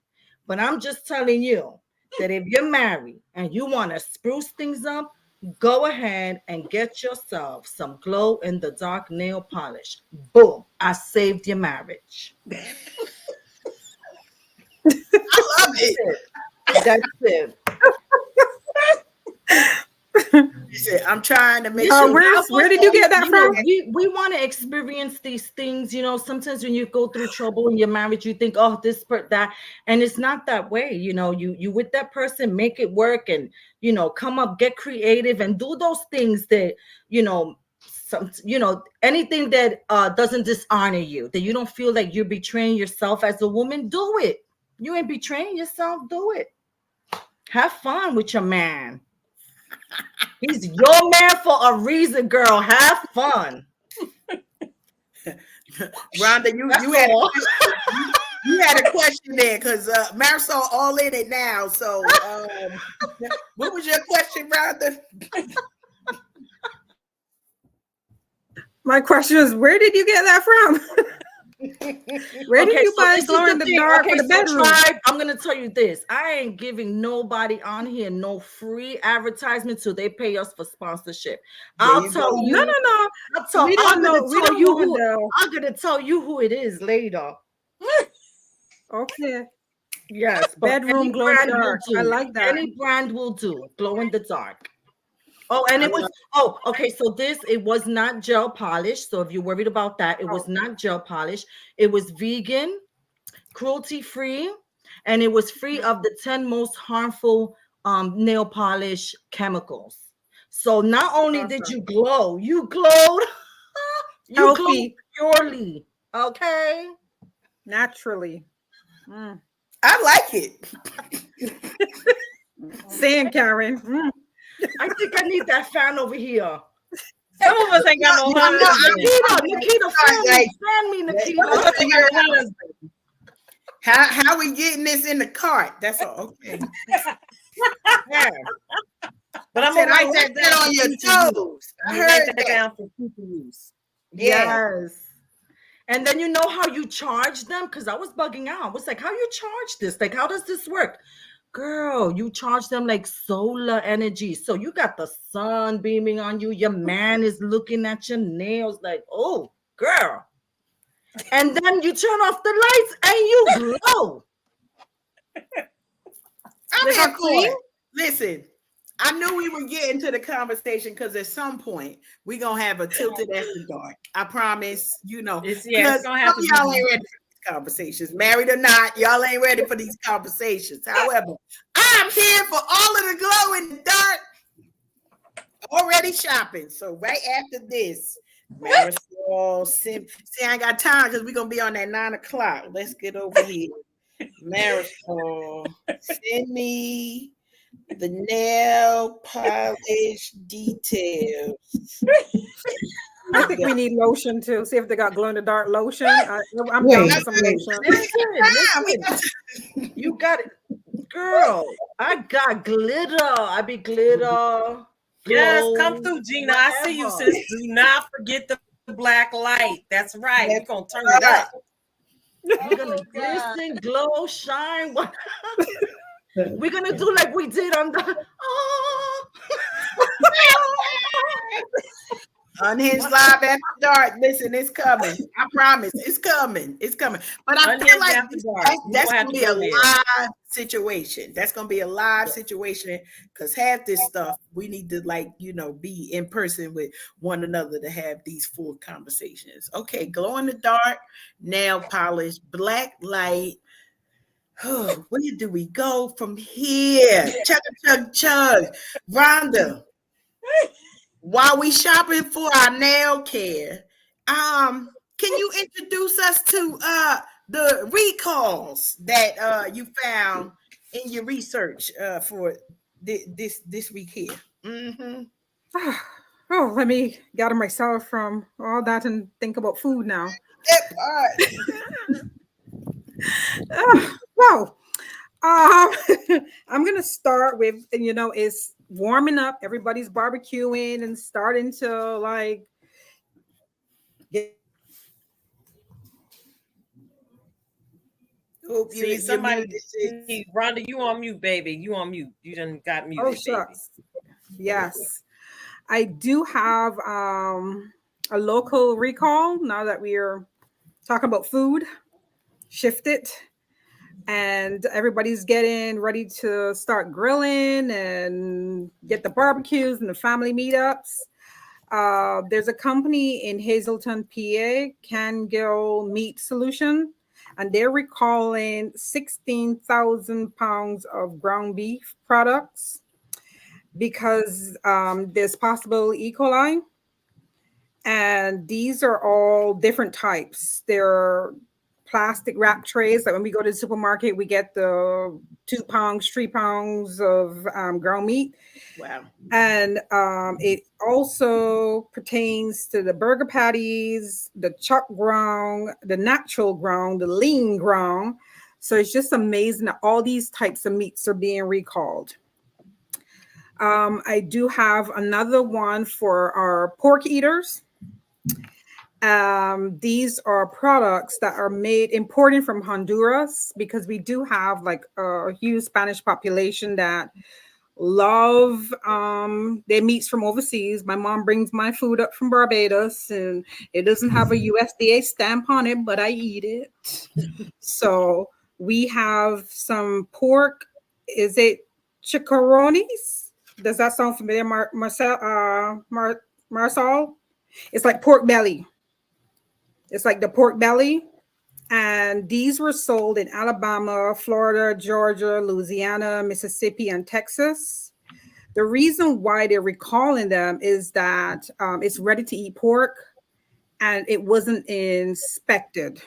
But I'm just telling you that if you're married and you want to spruce things up, go ahead and get yourself some glow in the dark nail polish. Boom. I saved your marriage. I love it. That's it. I'm trying to make sure. sure. Where did you get that from? We want to experience these things. Sometimes when you go through trouble in your marriage, you think, oh, that, and it's not that way. You with that person, make it work, and come up, get creative, and do those things that anything that doesn't dishonor you, that you don't feel like you're betraying yourself as a woman. Do it. You ain't betraying yourself. Do it. Have fun with your man. He's your man for a reason, girl. Have fun. Rhonda, you had a question there because Marisol all in it now. So what was your question, Rhonda? My question is, where did you get that from? Where did you buy glow in the dark for the bedroom? Tribe, I'm gonna tell you this. I ain't giving nobody on here no free advertisement till they pay us for sponsorship. I'll tell you. No. I'm gonna tell you who it is later. Okay. Yes, bedroom glow in the dark. I like that. Any brand will do. Glow in the dark. Oh, and it was, okay. So it was not gel polish. So if you're worried about that, it was not gel polish. It was vegan, cruelty free, and it was free of the 10 most harmful nail polish chemicals. So not only did you glow, you glowed, you glowed purely, okay? Naturally. I like it. Same, Karen. I think I need that fan over here. Some of us ain't got no husband. Nikita, fan me, Nikita. How we getting this in the cart? That's all. Okay. Yeah. But I'm gonna write that down on your toes. I heard that down for future use. Yes. And then you know how you charge them? Because I was bugging out. I was like, how you charge this? Like, how does this work? Girl, you charge them like solar energy. So you got the sun beaming on you. Your man is looking at your nails like, oh, girl. And then you turn off the lights and you glow. I'm here for it. Listen, I knew we were getting to the conversation because at some point we're going to have a tilted after dark. I promise, It's gonna have to be. Y'all ain't ready for these conversations. Married or not, y'all ain't ready for these conversations. However, I'm here for all of the glow in the dark. Already shopping. So right after this, Marisol, see, I ain't got time because we're going to be on that 9 o'clock. Let's get over here. Marisol, send me the nail polish details. I think we need lotion too. See if they got glow in the dark lotion. I'm down for some lotion. Listen. You got it, girl. I got glitter. I be glitter. Yes, come through, Gina. Whatever. I see you, sis. Do not forget the black light. That's right. We're gonna turn it up. We're gonna glisten, glow, shine. We're gonna do like we did on the Unhinged Live after dark. Listen, it's coming. I promise, it's coming. It's coming. But I feel Unhinged like after dark. that's We'll have gonna to be a go there. live situation. That's gonna be a live situation because half this stuff we need to be in person with one another to have these full conversations. Okay, glow in the dark, nail polish, black light. Where do we go from here? Chug, chug, chug. Rhonda, while we shopping for our nail care, can you introduce us to the recalls that you found in your research for this week here? Mm-hmm. Oh, let me gather myself from all that and think about food now. That part. Well, I'm gonna start with, it's warming up. Everybody's barbecuing and starting to like get. Hope See, you somebody, muted, sis. Rhonda, you on mute, baby. You on mute. You done got Oh muted, baby. shucks. Yes, I do have a local recall now that we are talking about food. Shift it, and everybody's getting ready to start grilling and get the barbecues and the family meetups. There's a company in Hazleton, PA, Can Gill Meat Solution, and they're recalling 16,000 pounds of ground beef products because there's possible E. coli. And these are all different types. They're plastic wrap trays. Like when we go to the supermarket, we get the 2 pounds, 3 pounds of ground meat. Wow. And it also pertains to the burger patties, the chuck ground, the natural ground, the lean ground. So it's just amazing that all these types of meats are being recalled. I do have another one for our pork eaters. These are products that are imported from Honduras because we do have like a huge Spanish population that love their meats from overseas. My mom brings my food up from Barbados and it doesn't have a USDA stamp on it, but I eat it. So we have some pork. Is it chicharrones? Does that sound familiar, Marsal? It's like pork belly. It's like the pork belly. And these were sold in Alabama, Florida, Georgia, Louisiana, Mississippi, and Texas. The reason why they're recalling them is that it's ready to eat pork and it wasn't inspected.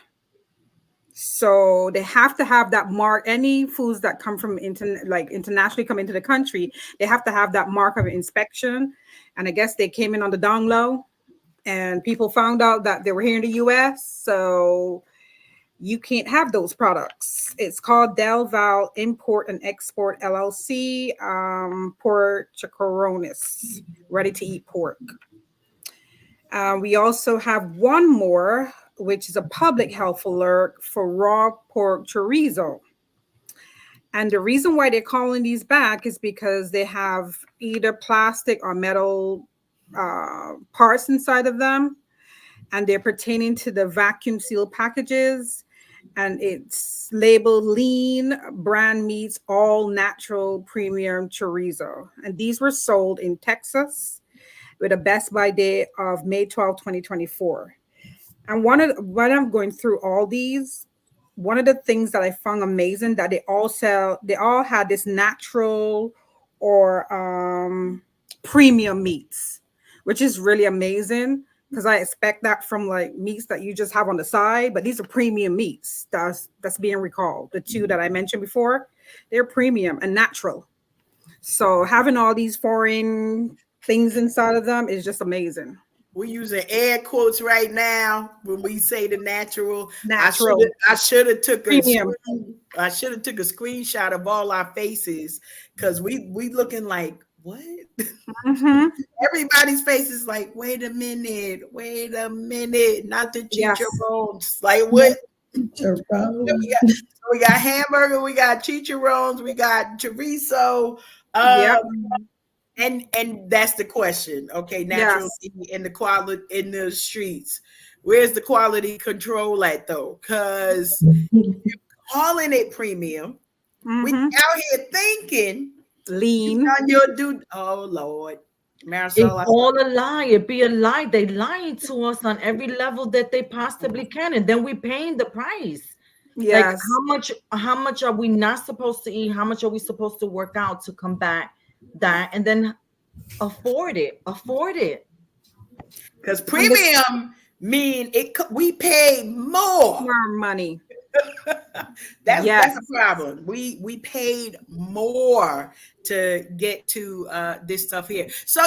So they have to have that mark. Any foods that come from internationally come into the country, they have to have that mark of inspection. And I guess they came in on the down low and people found out that they were here in the US. So you can't have those products. It's called Del Val Import and Export LLC, Pork Chicharrones, ready to eat pork. We also have one more, which is a public health alert for raw pork chorizo. And the reason why they're calling these back is because they have either plastic or metal parts inside of them, and they're pertaining to the vacuum sealed packages. And it's labeled lean brand meats, all natural premium chorizo. And these were sold in Texas with a best by date of May 12, 2024. And when I'm going through all these, one of the things that I found amazing that they all had this natural or premium meats, which is really amazing because I expect that from like meats that you just have on the side, but these are premium meats that's being recalled. The two that I mentioned before, they're premium and natural. So having all these foreign things inside of them is just amazing. We're using air quotes right now when we say the natural. Natural. I should have took Premium. a screenshot of all our faces because we looking like what? Mm-hmm. Everybody's face is like, wait a minute, not the Yes. chicharrones. Like what? Chicharrones. We got hamburger, we got chicharrones, we got chorizo. Yep. And that's the question. Okay, natural Yes. in the quality in the streets. Where's the quality control at though? Because calling it premium, we Mm-hmm. out here thinking you Lean. done your due. Oh Lord, It's Marisol, I saw all a lie. It be a lie. They lying to us on every level that they possibly can, and then we paying the price. Like Yes. how much are we not supposed to eat? How much are we supposed to work out to combat that? And then afford it. Afford it. because And this premium mean it. We pay more. more money. That's a Yes. problem. We paid more to get to this stuff here. So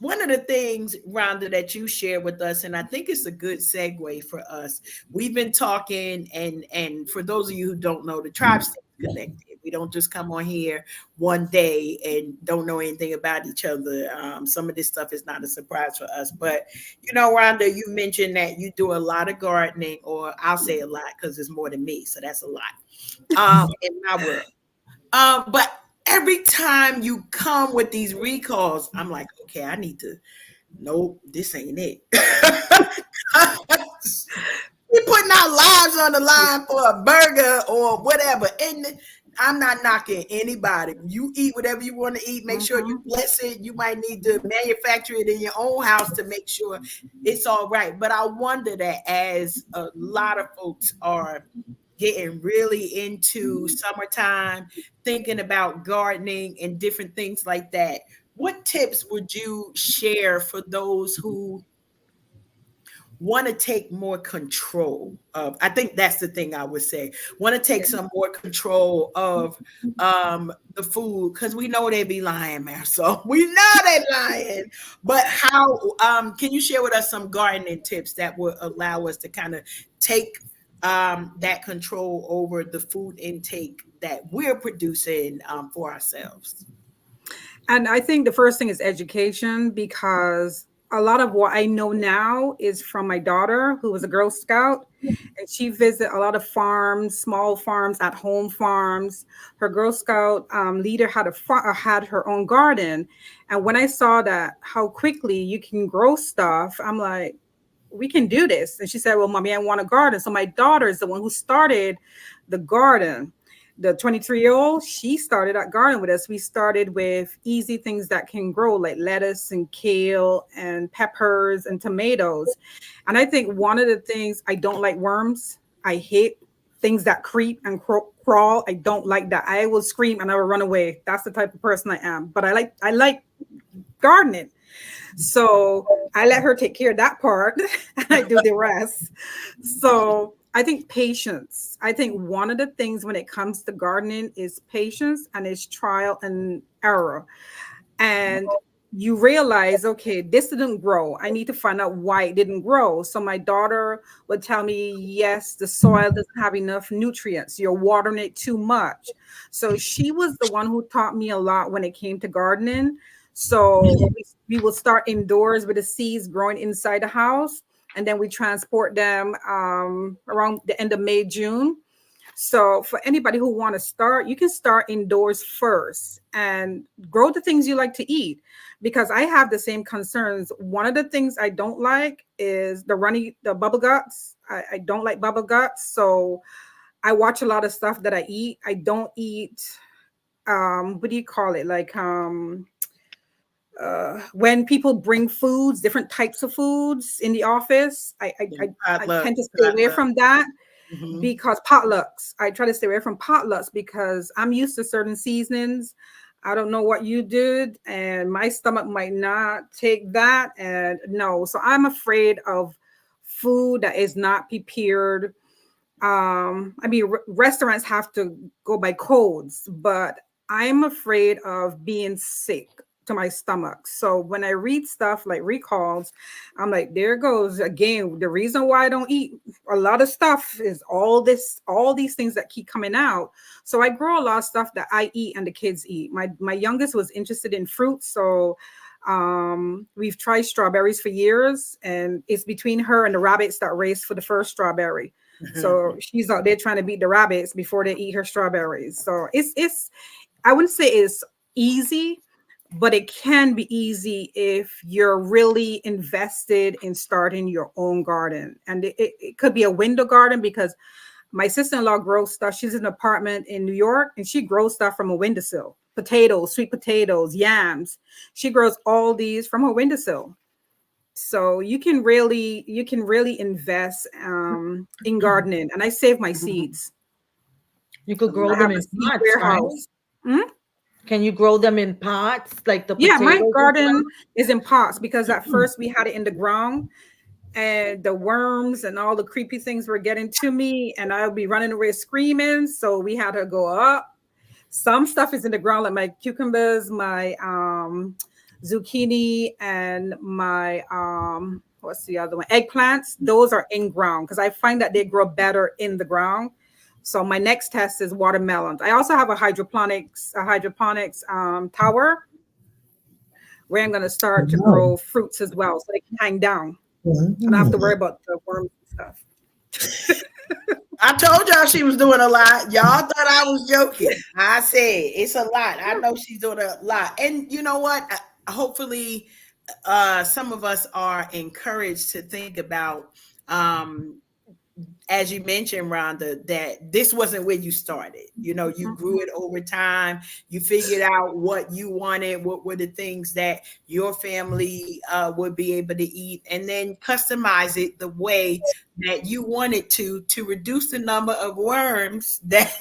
one of the things, Rhonda, that you shared with us, and I think it's a good segue for us. We've been talking, and for those of you who don't know, the tribe stays connected. We don't just come on here one day and don't know anything about each other. Some of this stuff is not a surprise for us. But Rhonda, you mentioned that you do a lot of gardening, or I'll say a lot because it's more than me, so that's a lot in my world. But every time you come with these recalls, I'm like, okay, I need to. Nope, this ain't it. We're putting our lives on the line for a burger or whatever. And I'm not knocking anybody. You eat whatever you want to eat. Make sure you Mm-hmm. bless it. You might need to manufacture it in your own house to make sure it's all right. But I wonder that as a lot of folks are getting really into summertime, thinking about gardening and different things like that, what tips would you share for those who want to take more control of? I think that's the thing I would say. Want to take some more control of the food, because we know they be lying, man. So we know they lying. But how can you share with us some gardening tips that would allow us to kind of take that control over the food intake that we're producing for ourselves? And I think the first thing is education, because a lot of what I know now is from my daughter, who was a Girl Scout, and she visited a lot of farms, small farms, at home farms. Her Girl Scout leader had her own garden, and when I saw that how quickly you can grow stuff, I'm like, we can do this. And she said, well, mommy, I want a garden. So my daughter is the one who started the garden. The 23-year-old, she started that garden with us. We started with easy things that can grow, like lettuce and kale and peppers and tomatoes. And I think one of the things, I don't like worms. I hate things that creep and crawl. I don't like that. I will scream and I will run away. That's the type of person I am. But I like gardening. So I let her take care of that part and I do the rest. So I think patience. I think one of the things when it comes to gardening is patience, and it's trial and error. And you realize, okay, this didn't grow. I need to find out why it didn't grow. So my daughter would tell me, yes, the soil doesn't have enough nutrients. You're watering it too much. So she was the one who taught me a lot when it came to gardening. So we will start indoors with the seeds growing inside the house, and then we transport them around the end of May, June. So for anybody who want to start, you can start indoors first and grow the things you like to eat, because I have the same concerns. One of the things I don't like is the bubble guts. I don't like bubble guts. So I watch a lot of stuff that I eat. I don't eat, what do you call it? Like, when people bring foods, different types of foods in the office, I Potluck, tend to stay away from that, Mhm. because potlucks, I try to stay away from potlucks because I'm used to certain seasonings. I don't know what you did, and my stomach might not take that. And no, so I'm afraid of food that is not prepared. I mean, restaurants have to go by codes, but I'm afraid of being sick to my stomach. So when I read stuff like recalls, I'm like, there goes again. The reason why I don't eat a lot of stuff is all these things that keep coming out. So I grow a lot of stuff that I eat and the kids eat. My youngest was interested in fruits, so we've tried strawberries for years, and it's between her and the rabbits that race for the first strawberry. So she's out there trying to beat the rabbits before they eat her strawberries. So it's I wouldn't say it's easy, but it can be easy if you're really invested in starting your own garden. And it could be a window garden, because my sister-in-law grows stuff. She's in an apartment in New York, and she grows stuff from a windowsill. Potatoes, sweet potatoes, yams. She grows all these from her windowsill. So you can really invest in gardening. And I save my seeds. You could grow I have them a in seed pots, right? warehouse. Hmm? Can you grow them in pots like the Yeah, my potatoes and stuff? garden is in pots, because at first we had it in the ground, and the worms and all the creepy things were getting to me, and I would be running away screaming. So we had to go up. Some stuff is in the ground, like my cucumbers, my zucchini, and my what's the other one? Eggplants. Those are in ground, because I find that they grow better in the ground. So my next test is watermelons. I also have a hydroponics tower where I'm going to start to grow fruits as well, so they can hang down. I don't have to worry about the worms and stuff. I told y'all she was doing a lot. Y'all thought I was joking. I said it's a lot. I know she's doing a lot. And you know what? Hopefully, some of us are encouraged to think about, as you mentioned, Rhonda, that this wasn't where you started. You know, you grew it over time. You figured out what you wanted, what were the things that your family would be able to eat, and then customize it the way that you wanted to reduce the number of worms that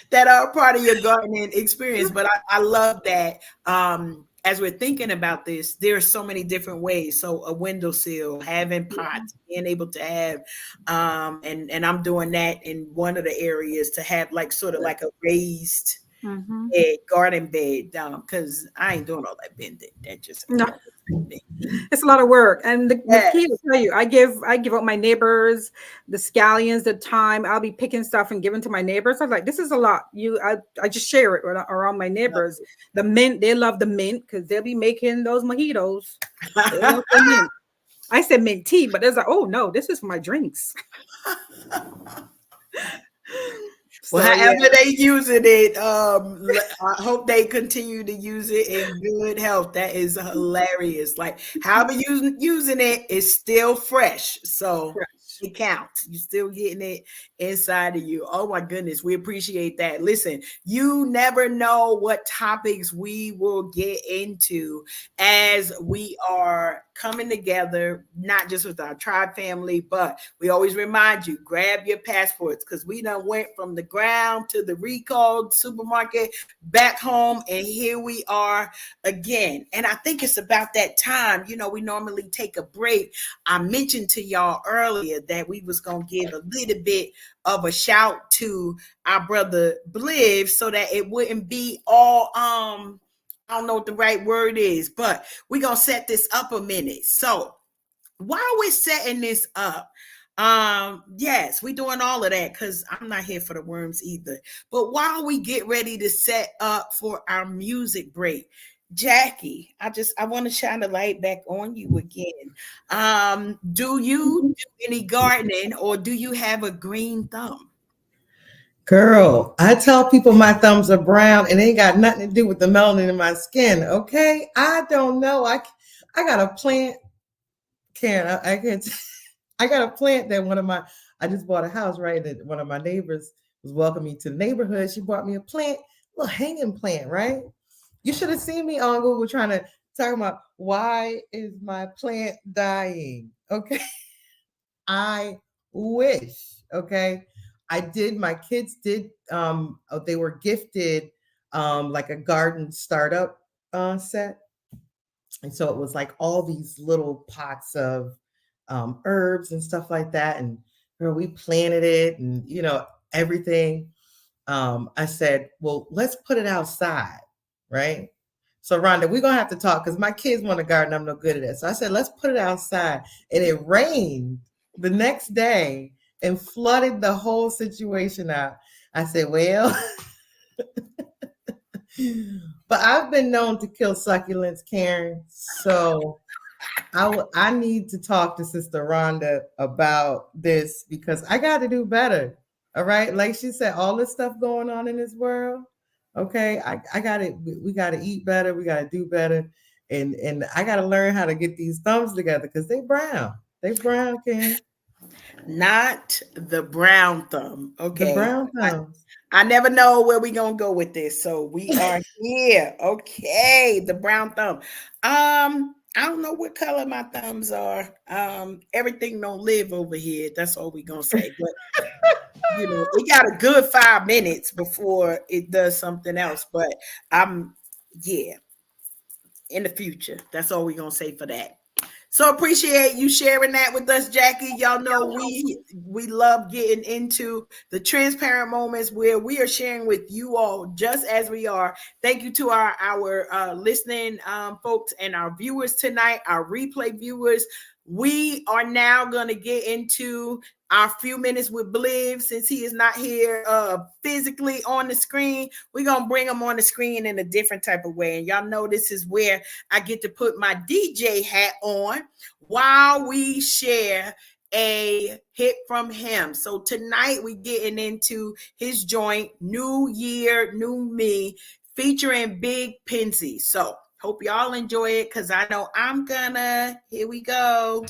that are part of your gardening experience. But I love that. As we're thinking about this, there are so many different ways. So a windowsill, having pots, being able to have, and I'm doing that in one of the areas, to have like sort of like a raised garden bed, because I ain't doing all that bending. That just ain't No. gonna work for me. It's a lot of work. And the Yes. key to tell you, I give up my neighbors, the scallions, the thyme. I'll be picking stuff and giving to my neighbors. I'm like, this is a lot. I just share it around my neighbors. The mint, they love the mint, because they'll be making those mojitos. They love the mint. I said mint tea, but it's like, oh no, this is for my drinks. Well, So, however yeah. they using it, I hope they continue to use it in good health. That is hilarious. Like, however using it is still fresh, so it counts. You're still getting it inside of you. Oh my goodness, we appreciate that. Listen, you never know what topics we will get into as we are coming together, not just with our tribe family, but we always remind you, grab your passports, because we done went from the ground to the recalled supermarket back home, and here we are again. And I think it's about that time. You know, we normally take a break. I mentioned to y'all earlier that we was gonna give a little bit of a shout to our brother Bliv, so that it wouldn't be all I don't know what the right word is, but we're gonna set this up a minute. So while we're setting this up, yes, we're doing all of that because I'm not here for the worms either. But while we get ready to set up for our music break, Jackie, I want to shine the light back on you again. Do you do any gardening, or do you have a green thumb? Girl, I tell people my thumbs are brown and it ain't got nothing to do with the melanin in my skin. Okay, I don't know. I got a plant, Karen. I can't. I got a plant that I just bought a house, right? That one of my neighbors was welcoming me to the neighborhood. She brought me a plant, little hanging plant, right? You should have seen me on Google trying to talk about why is my plant dying. Okay, I wish. Okay. My kids did, they were gifted like a garden startup set. And so it was like all these little pots of herbs and stuff like that. And girl, we planted it and, everything. I said, well, let's put it outside, right? So Rhonda, we're going to have to talk because my kids want to garden. I'm no good at it. So I said, let's put it outside. And it rained the next day and flooded the whole situation out. I said, well, but I've been known to kill succulents, Karen. So I need to talk to Sister Rhonda about this because I got to do better. All right. Like she said, all this stuff going on in this world. Okay, I gotta we gotta eat better, we gotta do better, and I gotta learn how to get these thumbs together because they brown. They brown, Ken. Not the brown thumb. The Okay. brown thumbs. I never know where we're gonna go with this. So we are here. Okay, the brown thumb. I don't know what color my thumbs are. Everything don't live over here. That's all we gonna say. But it got a good 5 minutes before it does something else. But yeah, in the future. That's all we're gonna say for that. So appreciate you sharing that with us, Jackie. Y'all know we love getting into the transparent moments where we are sharing with you all just as we are. Thank you to our listening folks and our viewers tonight, our replay viewers. We are now going to get into our few minutes with Bliv since he is not here physically on the screen. We're going to bring him on the screen in a different type of way. And y'all know this is where I get to put my DJ hat on while we share a hit from him. So tonight we getting into his joint, New Year, New Me, featuring Big Pinsy. So hope y'all enjoy it because I know I'm gonna. Here we go.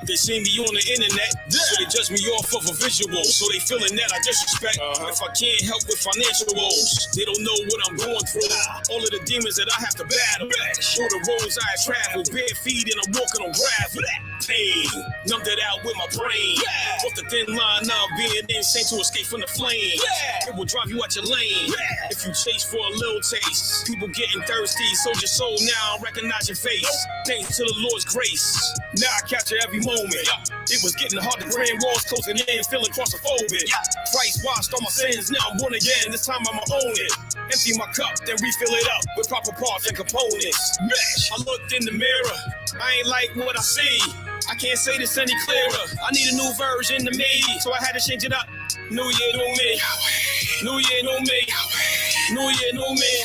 They see me on the internet, so they judge me off of a visual. So they feeling that I disrespect. If I can't help with financial woes, they don't know what I'm going through. All of the demons that I have to battle. All the roads I travel, bare feet and I'm walking on gravel. Pain, numbed it out with my brain. Off the thin line of being insane to escape from the flame. It will drive you out your lane. If you chase for a little taste, people getting thirsty. Sold your soul now, recognize your face. Thanks to the Lord's grace. Now I capture every moment. It was getting hard to grand walls closing in, feeling claustrophobic. Christ washed all my sins, now I'm born again. This time I'ma own it. Empty my cup, then refill it up with proper parts and components. Mesh. I looked in the mirror, I ain't like what I see. I can't say this any clearer. I need a new version of me, so I had to change it up. New year, new me. New year, new me. New year, new me.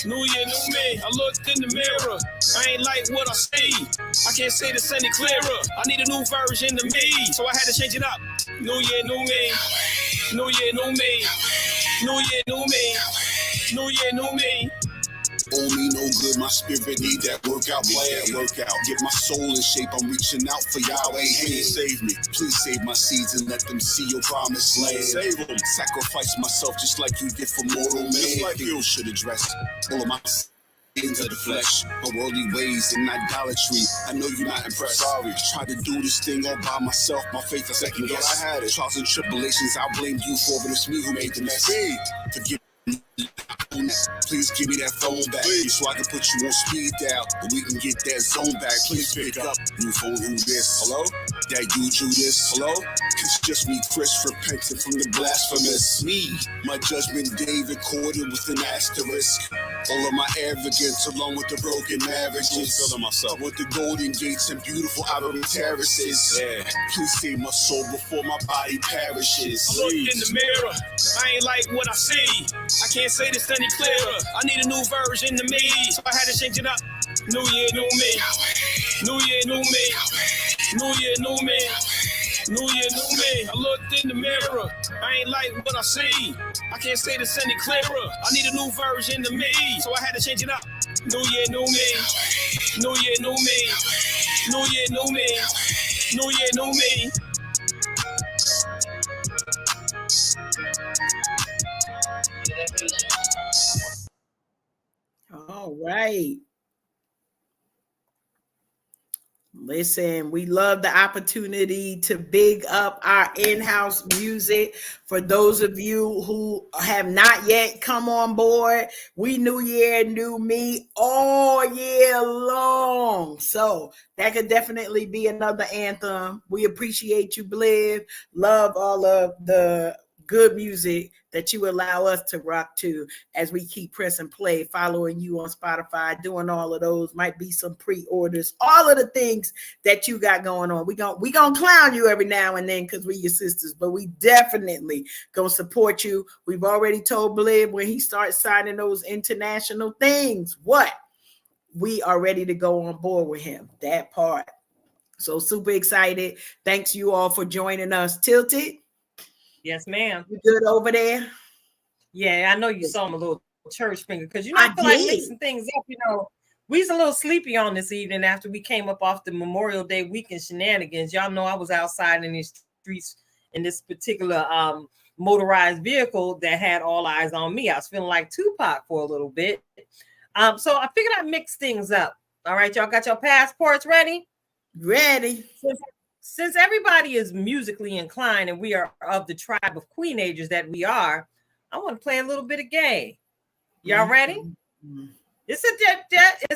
New year, new me. I looked in the mirror. I ain't like what I see. I can't say this any clearer. I need a new version of me, so I had to change it up. New year, new me. New year, new me. New year, new me. New year, new me. Owe me no good, my spirit need that workout plan. Get my soul in shape, I'm reaching out for Yahweh. Please save me, please save my seeds and let them see your promised land. Save them. Sacrifice myself just like you did for mortal man. Just like you should address all of my into the flesh, my worldly ways and idolatry. I know you're not impressed. Sorry, tried to do this thing all by myself. My faith I second guess. I had it. Trials and tribulations, I blame you for, but it's me who made the mess. Forgive me. Please give me that phone back, so I can put you on speed dial, but we can get that zone back. Please pick up. New phone, who this? Hello? That you Judas? Hello? It's just me, Chris, repenting from the blasphemous. Me, my judgment day recorded with an asterisk. All of my arrogance, along with the broken marriages. With the golden gates and beautiful ivory terraces. Yeah. Please save my soul before my body perishes. I look in the mirror, I ain't like what I see. I can't say this any clearer. I need a new version of me, so I had to change it up. New year, new me. New year, new me. New year, new me. New year, new me. I looked in the mirror, I ain't like what I see. I can't say this any clearer. I need a new version of me, so I had to change it up. New year, new me. New year, new me. New year, new me. New year, new me. All right. Listen, we love the opportunity to big up our in-house music. For those of you who have not yet come on board, we New Year, New Me all year long. So that could definitely be another anthem. We appreciate you, Bliv. Love all of the good music that you allow us to rock to as we keep pressing play, following you on Spotify, doing all of those. Might be some pre-orders, all of the things that you got going on. We gonna clown you every now and then because we your sisters, but we definitely gonna support you. We've already told Blib when he starts signing those international things, what? We are ready to go on board with him. That part. So super excited. Thanks you all for joining us. Tilted. Yes, ma'am. You good over there? Yeah, I know you saw my little church finger because I feel like mixing things up. We was a little sleepy on this evening after we came up off the Memorial Day weekend shenanigans. Y'all know I was outside in these streets in this particular motorized vehicle that had all eyes on me. I was feeling like Tupac for a little bit. So I figured I'd mix things up. All right, y'all got your passports ready? Ready. Since everybody is musically inclined and we are of the tribe of queenagers that we are, I want to play a little bit of game. Y'all ready? Mm-hmm. It's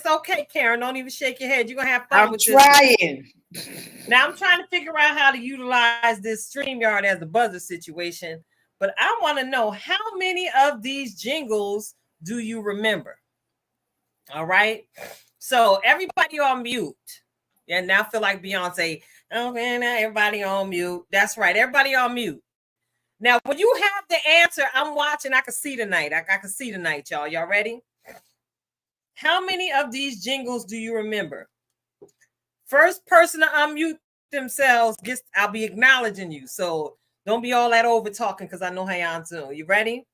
okay, Karen. Don't even shake your head. You're gonna have fun with this. I'm trying. Now I'm trying to figure out how to utilize this StreamYard as a buzzer situation, but I want to know how many of these jingles do you remember? All right. So everybody on mute. Yeah, now I feel like Beyonce. Okay, now everybody on mute. That's right. Everybody on mute. Now, when you have the answer, I'm watching. I can see tonight. I can see tonight, y'all. Y'all ready? How many of these jingles do you remember? First person to unmute themselves I'll be acknowledging you. So don't be all that over talking because I know how y'all do. You ready?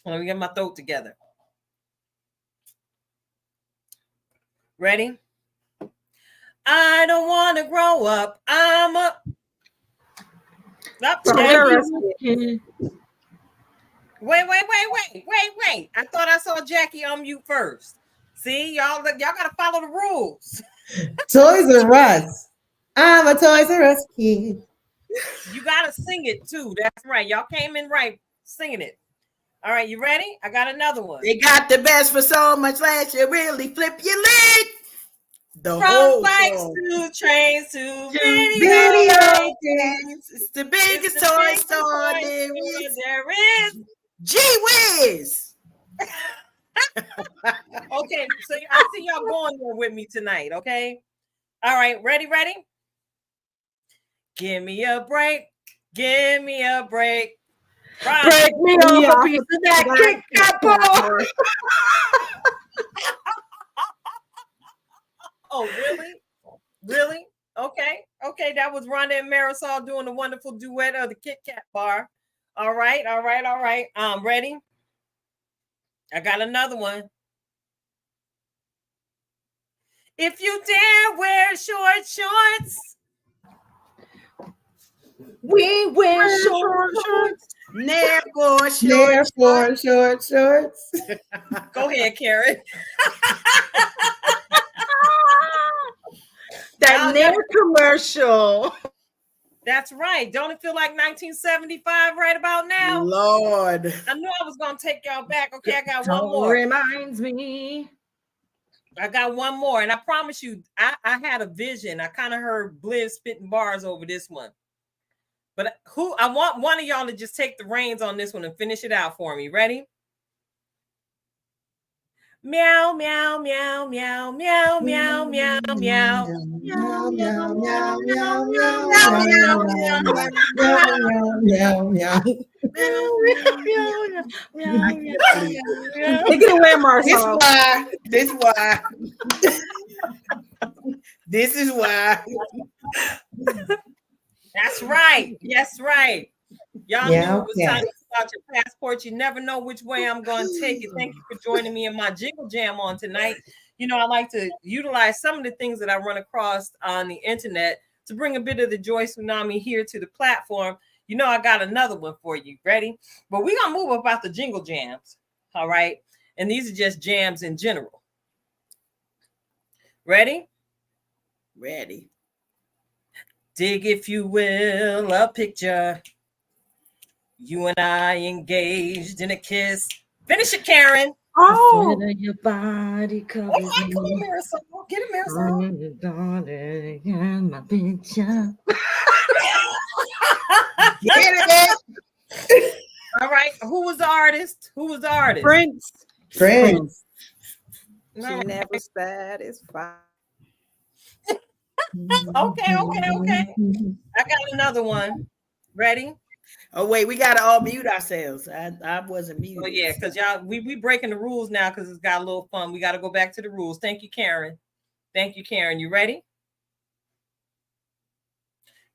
Let me get my throat together. Ready? I don't want to grow up. I'm a... Wait. I thought I saw Jackie unmute first. See, y'all got to follow the rules. Toys R Us. I'm a Toys R Us kid. You got to sing it too. That's right. Y'all came in right singing it. All right, you ready? I got another one. They got the best for so much less. You really flip your lid. From bikes to trains to video games. It's the biggest toy store there is. Gee whiz. Okay, so I see y'all going there with me tonight, okay? All right, ready? Give me a break. Give me a break. Break me off a piece of that Kit Kat bar. Oh, really? Okay. That was Rhonda and Marisol doing the wonderful duet of the Kit Kat bar. All right. Ready? I got another one. If you dare wear short shorts. We wear short shorts. Never short shorts. Go ahead, Karen. That Nair commercial. That's right. Don't it feel like 1975 right about now? Lord. I knew I was going to take y'all back. Okay, I got one more. Reminds me. I got one more. And I promise you, I had a vision. I kind of heard Blizz spitting bars over this one. But I want one of y'all to just take the reins on this one and finish it out for me. Ready? Meow, meow, meow, meow, meow, meow, meow, meow. Meow, meow, meow, meow, meow, meow, meow. Take it away, Marcel. This is why. That's right. Yes, right. Y'all knew it was time to fill out your passport. You never know which way I'm going to take it. Thank you for joining me in my Jingle Jam on tonight. You know, I like to utilize some of the things that I run across on the internet to bring a bit of the Joy Tsunami here to the platform. You know, I got another one for you. Ready? But we're going to move about the Jingle Jams. All right. And these are just jams in general. Ready? Ready. Dig, if you will, a picture. You and I engaged in a kiss. Finish it, Karen. Oh, your body covers come on, Marisol. Get it, Marisol. My picture. Get it. All right. Who was the artist? Who was the artist? Prince. Prince. All She right. never satisfied. Okay. I got another one. Ready? Oh wait, we gotta all mute ourselves. I wasn't Oh muted. yeah, because y'all we breaking the rules now because it's got a little fun. We got to go back to the rules. Thank you, Karen. Thank you, Karen. You ready?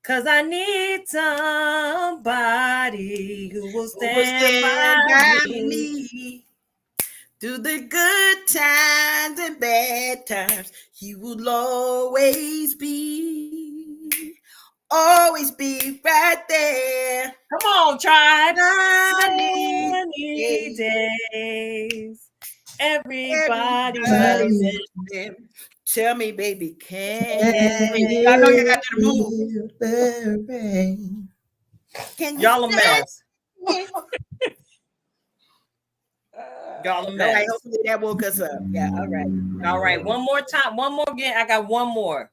Cause I need somebody who will stand by me. Through the good times and bad times, he will always be right there. Come on, tribe. Sunny Sunny days. Everybody everybody loves loves it. him. Tell me, baby, can Can I know you got to you move? feel the rain? Can you Y'all a stand mess. Y'all a All right, mess. hopefully that woke us up. Yeah, all right. All right, one more time. One more again. I got one more.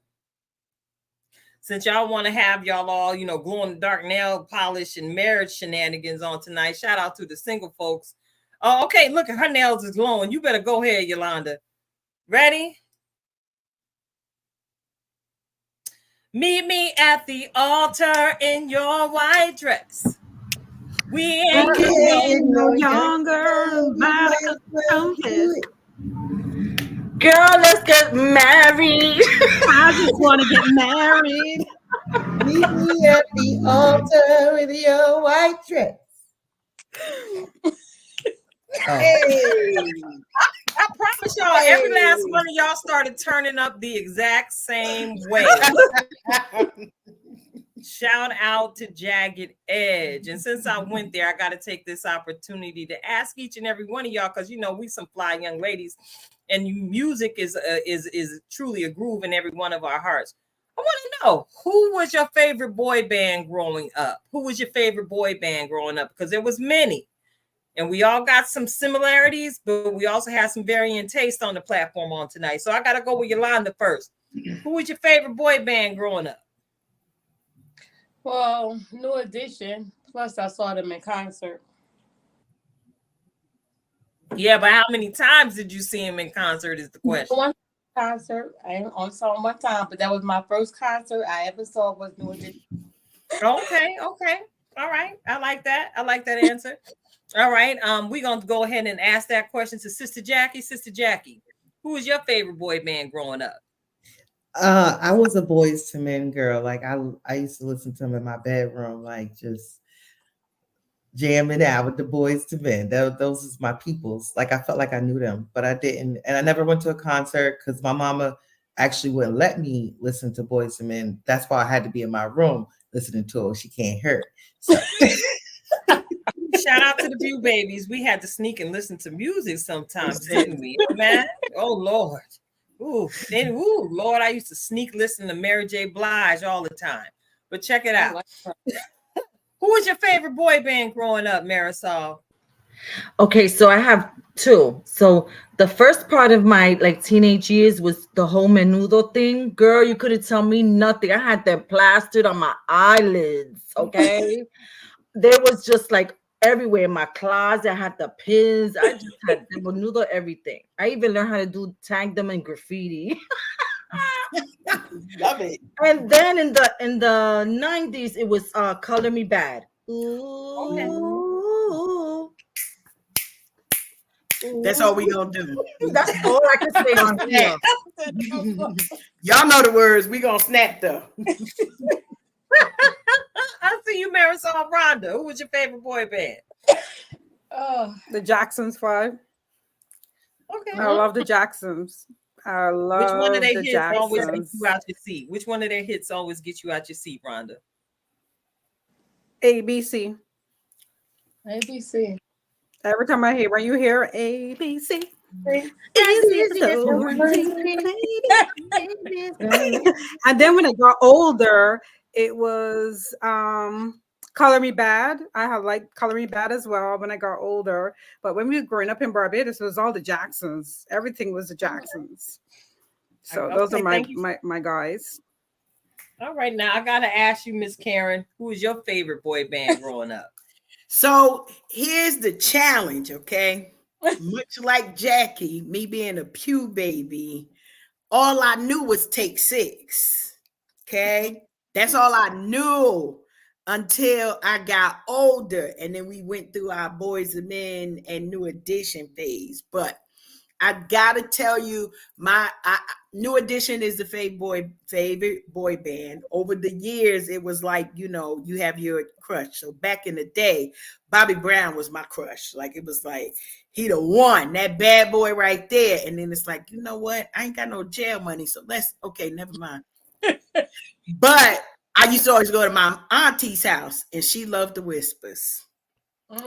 Since y'all want to have y'all all, glow in the dark nail polish and marriage shenanigans on tonight, shout out to the single folks. Oh, okay. Look at her nails is glowing. You better go ahead, Yolanda. Ready? Meet me at the altar in your white dress. We ain't Getting no no younger, might as well do it. Girl, let's get married. I just want to get married. Meet me at the altar with your white dress. Hey. I promise y'all, every last one of y'all started turning up the exact same way. Shout out to Jagged Edge. And since I went there, I got to take this opportunity to ask each and every one of y'all, because we some fly young ladies, and music is truly a groove in every one of our hearts. I want to know, who was your favorite boy band growing up? Who was your favorite boy band growing up? Because there was many. And we all got some similarities, but we also have some varying taste on the platform on tonight. So I got to go with Yolanda first. Who was your favorite boy band growing up? Well, New Edition. Plus, I saw them in concert. Yeah, but how many times did you see him in concert is the question. One concert. I only saw him one time, but that was my first concert I ever saw was New Edition. Okay. All right. I like that. I like that answer. All right. We're going to go ahead and ask that question to Sister Jackie. Sister Jackie, who was your favorite boy band growing up? I was a Boys to Men girl. Like I used to listen to them in my bedroom, like just jamming out with the Boys to Men. Those is my peoples. Like I felt like I knew them, but I didn't. And I never went to a concert because my mama actually wouldn't let me listen to Boys to Men. That's why I had to be in my room listening to it. She can't hear it. So. Shout out to the View Babies. We had to sneak and listen to music sometimes, didn't we? Man, oh Lord. Ooh, Lord, I used to sneak listen to Mary J. Blige all the time. But check it out. Who was your favorite boy band growing up, Marisol? Okay, so I have two. So the first part of my teenage years was the whole menudo thing. Girl, you couldn't tell me nothing. I had them plastered on my eyelids. Okay. There was just everywhere in my closet. I had the pins. I just had the menudo everything. I even learned how to tag them in graffiti. Love it. And then in the 90s, it was Color Me Bad. Ooh. That's all we gonna do. That's all I can say on here. Y'all know the words. We gonna snap though. I see you, Marisol. Rhonda, who was your favorite boy band? The Jacksons 5. Okay. I love the Jacksons. I love Which one of their the hits always get Jacksons. you out your seat? Which one of their hits always get you out your seat, Rhonda? ABC. ABC. Every time I hear, when you hear ABC, and then when I got older, it was Color Me Bad. I have Color Me Bad as well when I got older. But when we were growing up in Barbados, it was all the Jacksons. Everything was the Jacksons. So Okay, those are thank you. my guys. All right, now I gotta ask you, Miss Karen, who is your favorite boy band growing up? So here's the challenge, okay? Much like Jackie, me being a pew baby, all I knew was take six. Okay. That's all I knew until I got older. And then we went through our Boys and Men and New Edition phase. But I gotta tell you, New Edition is the favorite boy band. Over the years, it was like, you have your crush. So back in the day, Bobby Brown was my crush. Like it was like he the one, that bad boy right there. And then it's like, you know what? I ain't got no jail money, so never mind. But I used to always go to my auntie's house, and she loved the Whispers.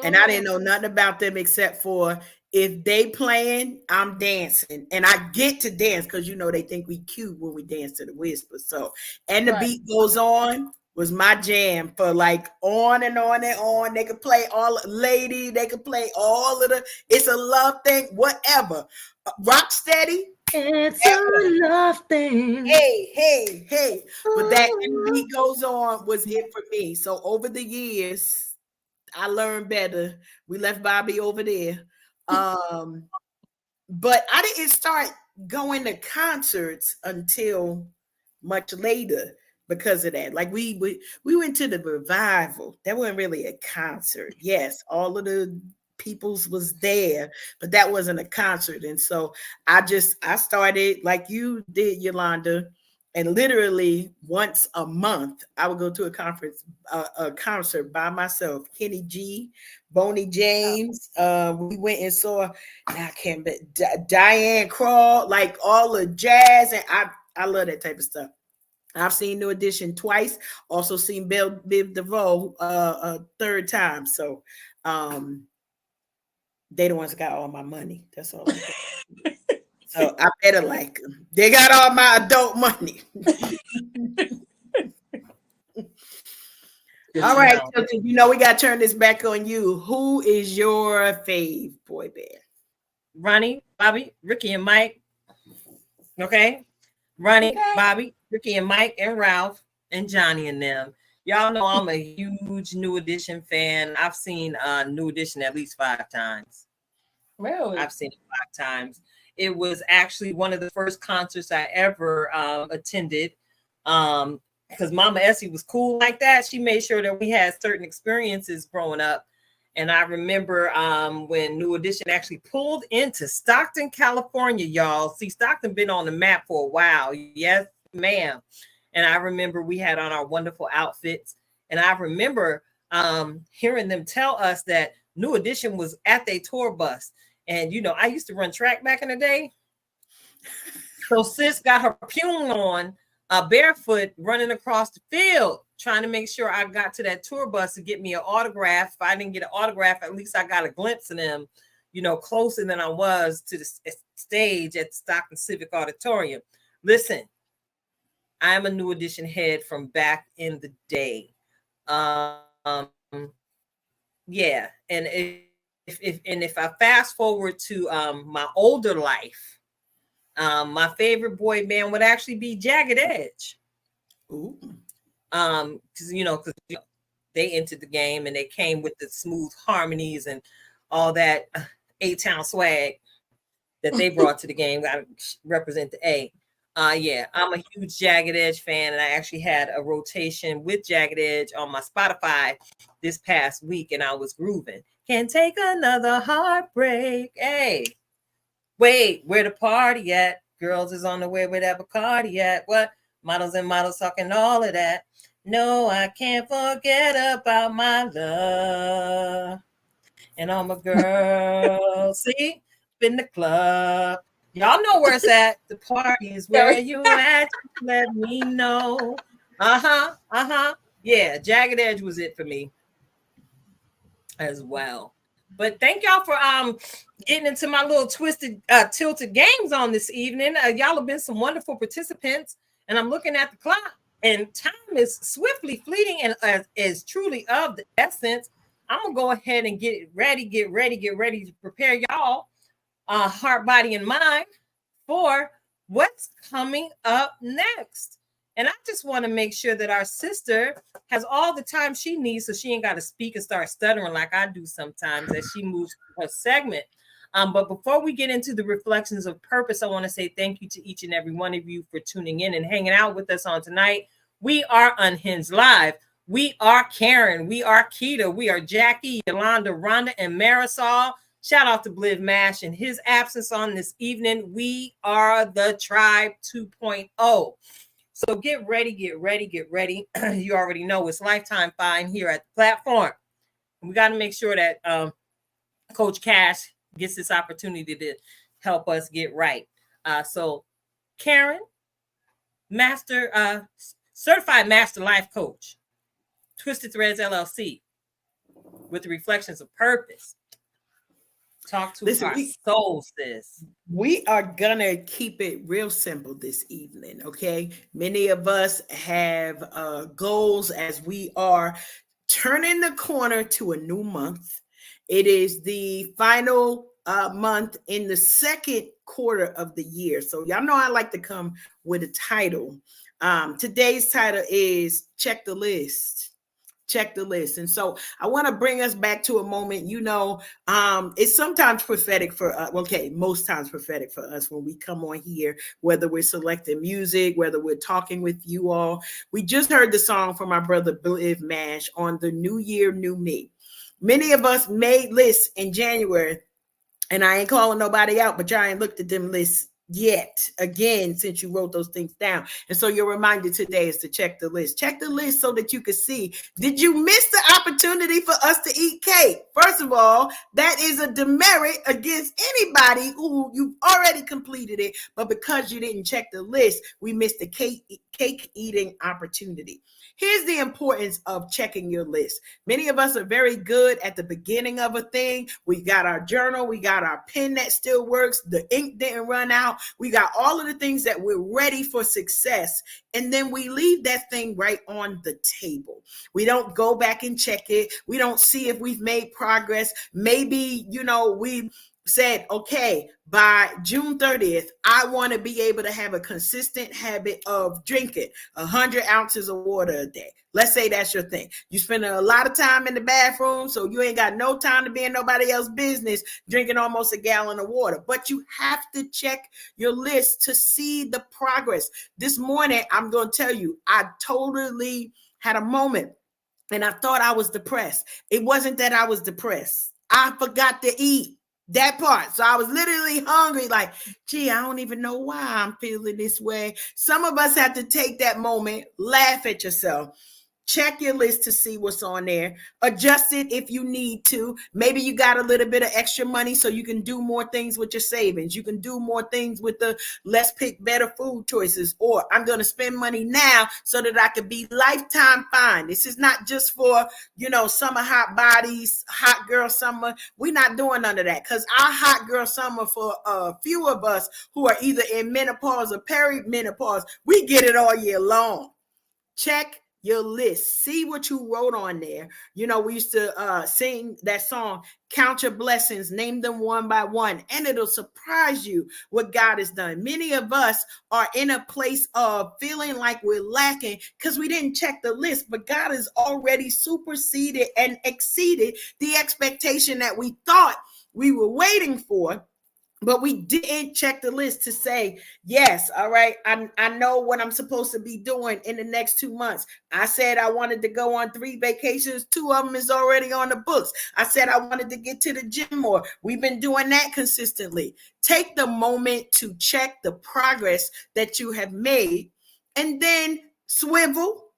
And I didn't know nothing about them except for if they playing, I'm dancing. And I get to dance because they think we cute when we dance to the Whispers. So, and the beat goes on was my jam for like on and on and on. They could play all lady, they could play all of the it's a love thing, whatever. Rock steady. It's a love thing. Hey. But that and the beat goes on was it for me. So over the years, I learned better. We left Bobby over there. But I didn't start going to concerts until much later because of that. Like we went to the revival. That wasn't really a concert. Yes, all of the peoples was there, but that wasn't a concert. And so I started like you did, Yolanda. And literally once a month, I would go to a concert by myself. Kenny G, Boney James. We went and saw. I can't. Diane Crawl, like all the jazz, and I love that type of stuff. I've seen New Edition twice. Also seen Biv DeVoe a third time. So, they the ones that got all my money. That's all. So I better like them. They got all my adult money. All right, so we got to turn this back on you. Who is your fave boy band? Ronnie, Bobby, Ricky, and Mike. Okay, Ronnie, Bobby, Ricky, and Mike, and Ralph, and Johnny, and them. Y'all know I'm a huge New Edition fan. I've seen New Edition at least 5 times. Really? I've seen it 5 times. It was actually one of the first concerts I ever attended. Because Mama Essie was cool like that. She made sure that we had certain experiences growing up. And I remember when New Edition actually pulled into Stockton, California, y'all. See, Stockton been on the map for a while. Yes, ma'am. And I remember we had on our wonderful outfits. And I remember hearing them tell us that New Edition was at their tour bus. And, I used to run track back in the day. So sis got her pune on, barefoot, running across the field, trying to make sure I got to that tour bus to get me an autograph. If I didn't get an autograph, at least I got a glimpse of them, closer than I was to the stage at Stockton Civic Auditorium. Listen, I'm a New Edition head from back in the day. Yeah, and if I fast forward to my older life, my favorite boy band would actually be Jagged Edge. Ooh. Because they entered the game and they came with the smooth harmonies and all that A-Town swag that they brought to the game. I represent the A. Yeah, I'm a huge Jagged Edge fan, and I actually had a rotation with Jagged Edge on my Spotify this past week, and I was grooving. Can't take another heartbreak. Hey, wait, where the party at? Girls is on the way with that Bacardi at. What? Models and models talking all of that. No, I can't forget about my love. And all my girls, see, in the club. Y'all know where it's at. The party is where you at. Let me know. Yeah, Jagged Edge was it for me as well. But thank y'all for getting into my little tilted games on this evening. Y'all have been some wonderful participants, and I'm looking at the clock, and time is swiftly fleeting and is truly of the essence. I'm gonna go ahead and get ready to prepare y'all, heart, body, and mind for what's coming up next. And I just want to make sure that our sister has all the time she needs so she ain't got to speak and start stuttering like I do sometimes as she moves through her segment. But before we get into the reflections of purpose, I want to say thank you to each and every one of you for tuning in and hanging out with us on tonight. We are Unhinged Live. We are Karen. We are Keita. We are Jackie, Yolanda, Rhonda, and Marisol. Shout out to Bliv Mash in his absence on this evening. We are the Tribe 2.0. So get ready, get ready, get ready. You already know it's Lifetime Fine here at the platform. We got to make sure that Coach Cash gets this opportunity to help us get right. So Karen, certified master life coach, Twisted Threads LLC, with the reflections of purpose. Talk to our soul, sis. We are gonna keep it real simple this evening, okay? Many of us have goals as we are turning the corner to a new month. It is the final month in the second quarter of the year. So y'all know I like to come with a title. Today's title is Check the List. Check the list. And so I want to bring us back to a moment, it's sometimes prophetic for us. Okay, most times prophetic for us when we come on here, whether we're selecting music, whether we're talking with you all. We just heard the song from our brother Bliv Mash on the New Year, New Me. Many of us made lists in January, and I ain't calling nobody out, but y'all ain't looked at them lists yet again since you wrote those things down. And so your reminder today is to check the list. Check the list so that you can see, did you miss the opportunity for us to eat cake? First of all, that is a demerit against anybody who you've already completed it, but because you didn't check the list, we missed the cake eating opportunity. Here's the importance of checking your list. Many of us are very good at the beginning of a thing. We got our journal, we got our pen that still works, the ink didn't run out. We got all of the things that we're ready for success. And then we leave that thing right on the table. We don't go back and check it. We don't see if we've made progress. Maybe, we said, okay, by June 30th, I want to be able to have a consistent habit of drinking 100 ounces of water a day. Let's say that's your thing. You spend a lot of time in the bathroom, so you ain't got no time to be in nobody else's business drinking almost a gallon of water. But you have to check your list to see the progress. This morning, I'm going to tell you, I totally had a moment and I thought I was depressed. It wasn't that I was depressed. I forgot to eat. That part. So I was literally hungry, like, gee, I don't even know why I'm feeling this way. Some of us have to take that moment, laugh at yourself. Check your list to see what's on there. Adjust it if you need to. Maybe you got a little bit of extra money so you can do more things with your savings. You can do more things with the let's pick better food choices. Or I'm going to spend money now so that I can be lifetime fine. This is not just for, summer hot bodies, hot girl summer. We're not doing none of that because our hot girl summer for a few of us who are either in menopause or perimenopause, we get it all year long. Check your list. See what you wrote on there. We used to sing that song, Count Your Blessings, name them one by one, and it'll surprise you what God has done. Many of us are in a place of feeling like we're lacking because we didn't check the list, but God has already superseded and exceeded the expectation that we thought we were waiting for. But we didn't check the list to say, yes, all right, I know what I'm supposed to be doing in the next 2 months. I said I wanted to go on 3 vacations. 2 of them is already on the books. I said I wanted to get to the gym more. We've been doing that consistently. Take the moment to check the progress that you have made and then swivel,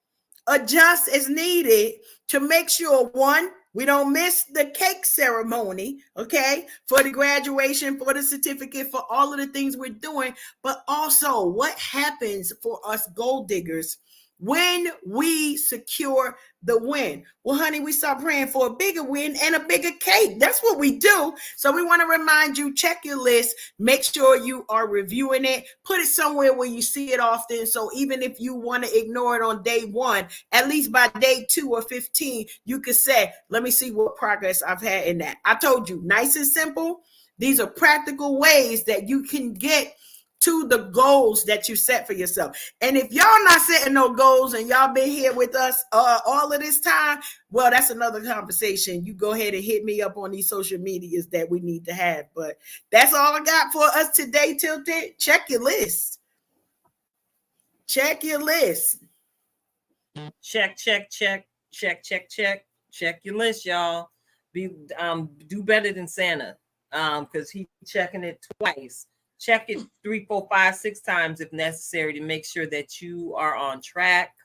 adjust as needed to make sure, one, we don't miss the cake ceremony, okay, for the graduation, for the certificate, for all of the things we're doing, but also what happens for us gold diggers when we secure the win. Well, honey, we start praying for a bigger win and a bigger cake. That's what we do. So we want to remind you, check your list, make sure you are reviewing it, put it somewhere where you see it often. So even if you want to ignore it on day 1, at least by day 2 or 15, you could say, let me see what progress I've had in that. I told you, nice and simple. These are practical ways that you can get to the goals that you set for yourself. And if y'all not setting no goals and y'all been here with us all of this time, well, that's another conversation. You go ahead and hit me up on these social medias that we need to have. But that's all I got for us today, Tilted. Check your list. Check your list. Check your list, y'all. Do better than Santa, because he checking it twice. Check it 3, 4, 5, 6 times if necessary to make sure that you are on track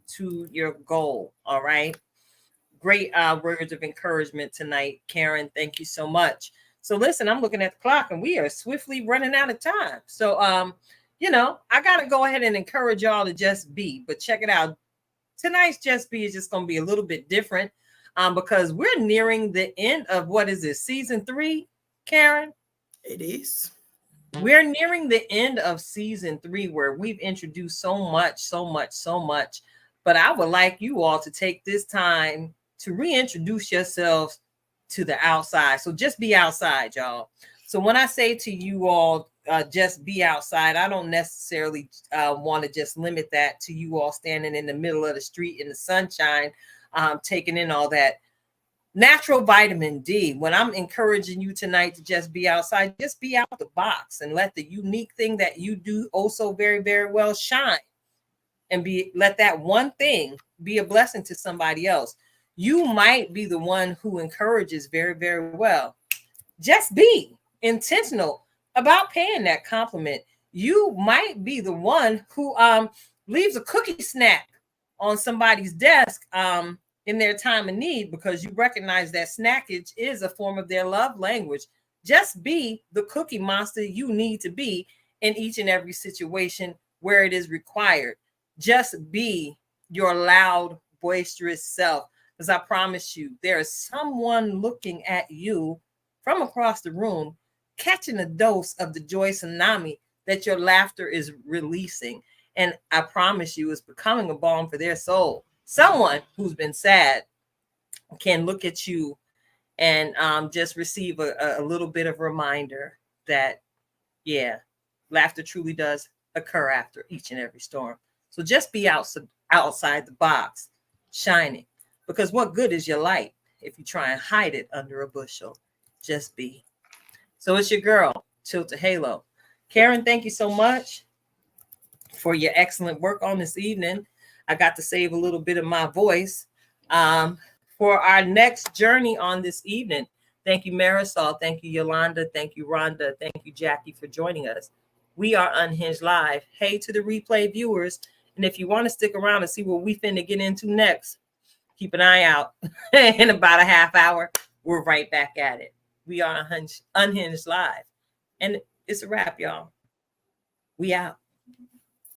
to your goal. All right. Great words of encouragement tonight, Karen. Thank you so much. So listen, I'm looking at the clock and we are swiftly running out of time. So I gotta go ahead and encourage y'all to just be. But check it out. Tonight's Just Be is just going to be a little bit different because we're nearing the end of what is it, season 3, Karen? It is. We're nearing the end of season 3 where we've introduced so much. But I would like you all to take this time to reintroduce yourselves to the outside. So just be outside, y'all. So when I say to you all, just be outside, I don't necessarily want to just limit that to you all standing in the middle of the street in the sunshine, taking in all that natural vitamin D. When I'm encouraging you tonight to just be outside, just be out the box and let the unique thing that you do oh so very, very well shine, and let that one thing be a blessing to somebody else. You might be the one who encourages very, very well. Just be intentional about paying that compliment. You might be the one who leaves a cookie snack on somebody's desk in their time of need because you recognize that snackage is a form of their love language. Just be the cookie monster you need to be in each and every situation where it is required. Just be your loud, boisterous self, because I promise you, there is someone looking at you from across the room, catching a dose of the Joy Tsunami that your laughter is releasing. And I promise you, it's becoming a balm for their soul. Someone who's been sad can look at you and just receive a little bit of reminder that, yeah, laughter truly does occur after each and every storm. So just be outside the box, shining. Because what good is your light if you try and hide it under a bushel? Just be. So it's your girl, Tilted Halo. Karen, thank you so much for your excellent work on this evening. I got to save a little bit of my voice for our next journey on this evening. Thank you, Marisol. Thank you, Yolanda. Thank you, Rhonda. Thank you, Jackie, for joining us. We are Unhinged Live. Hey to the replay viewers. And if you want to stick around and see what we finna get into next, keep an eye out. In about a half hour, we're right back at it. We are Unhinged Live. And it's a wrap, y'all. We out.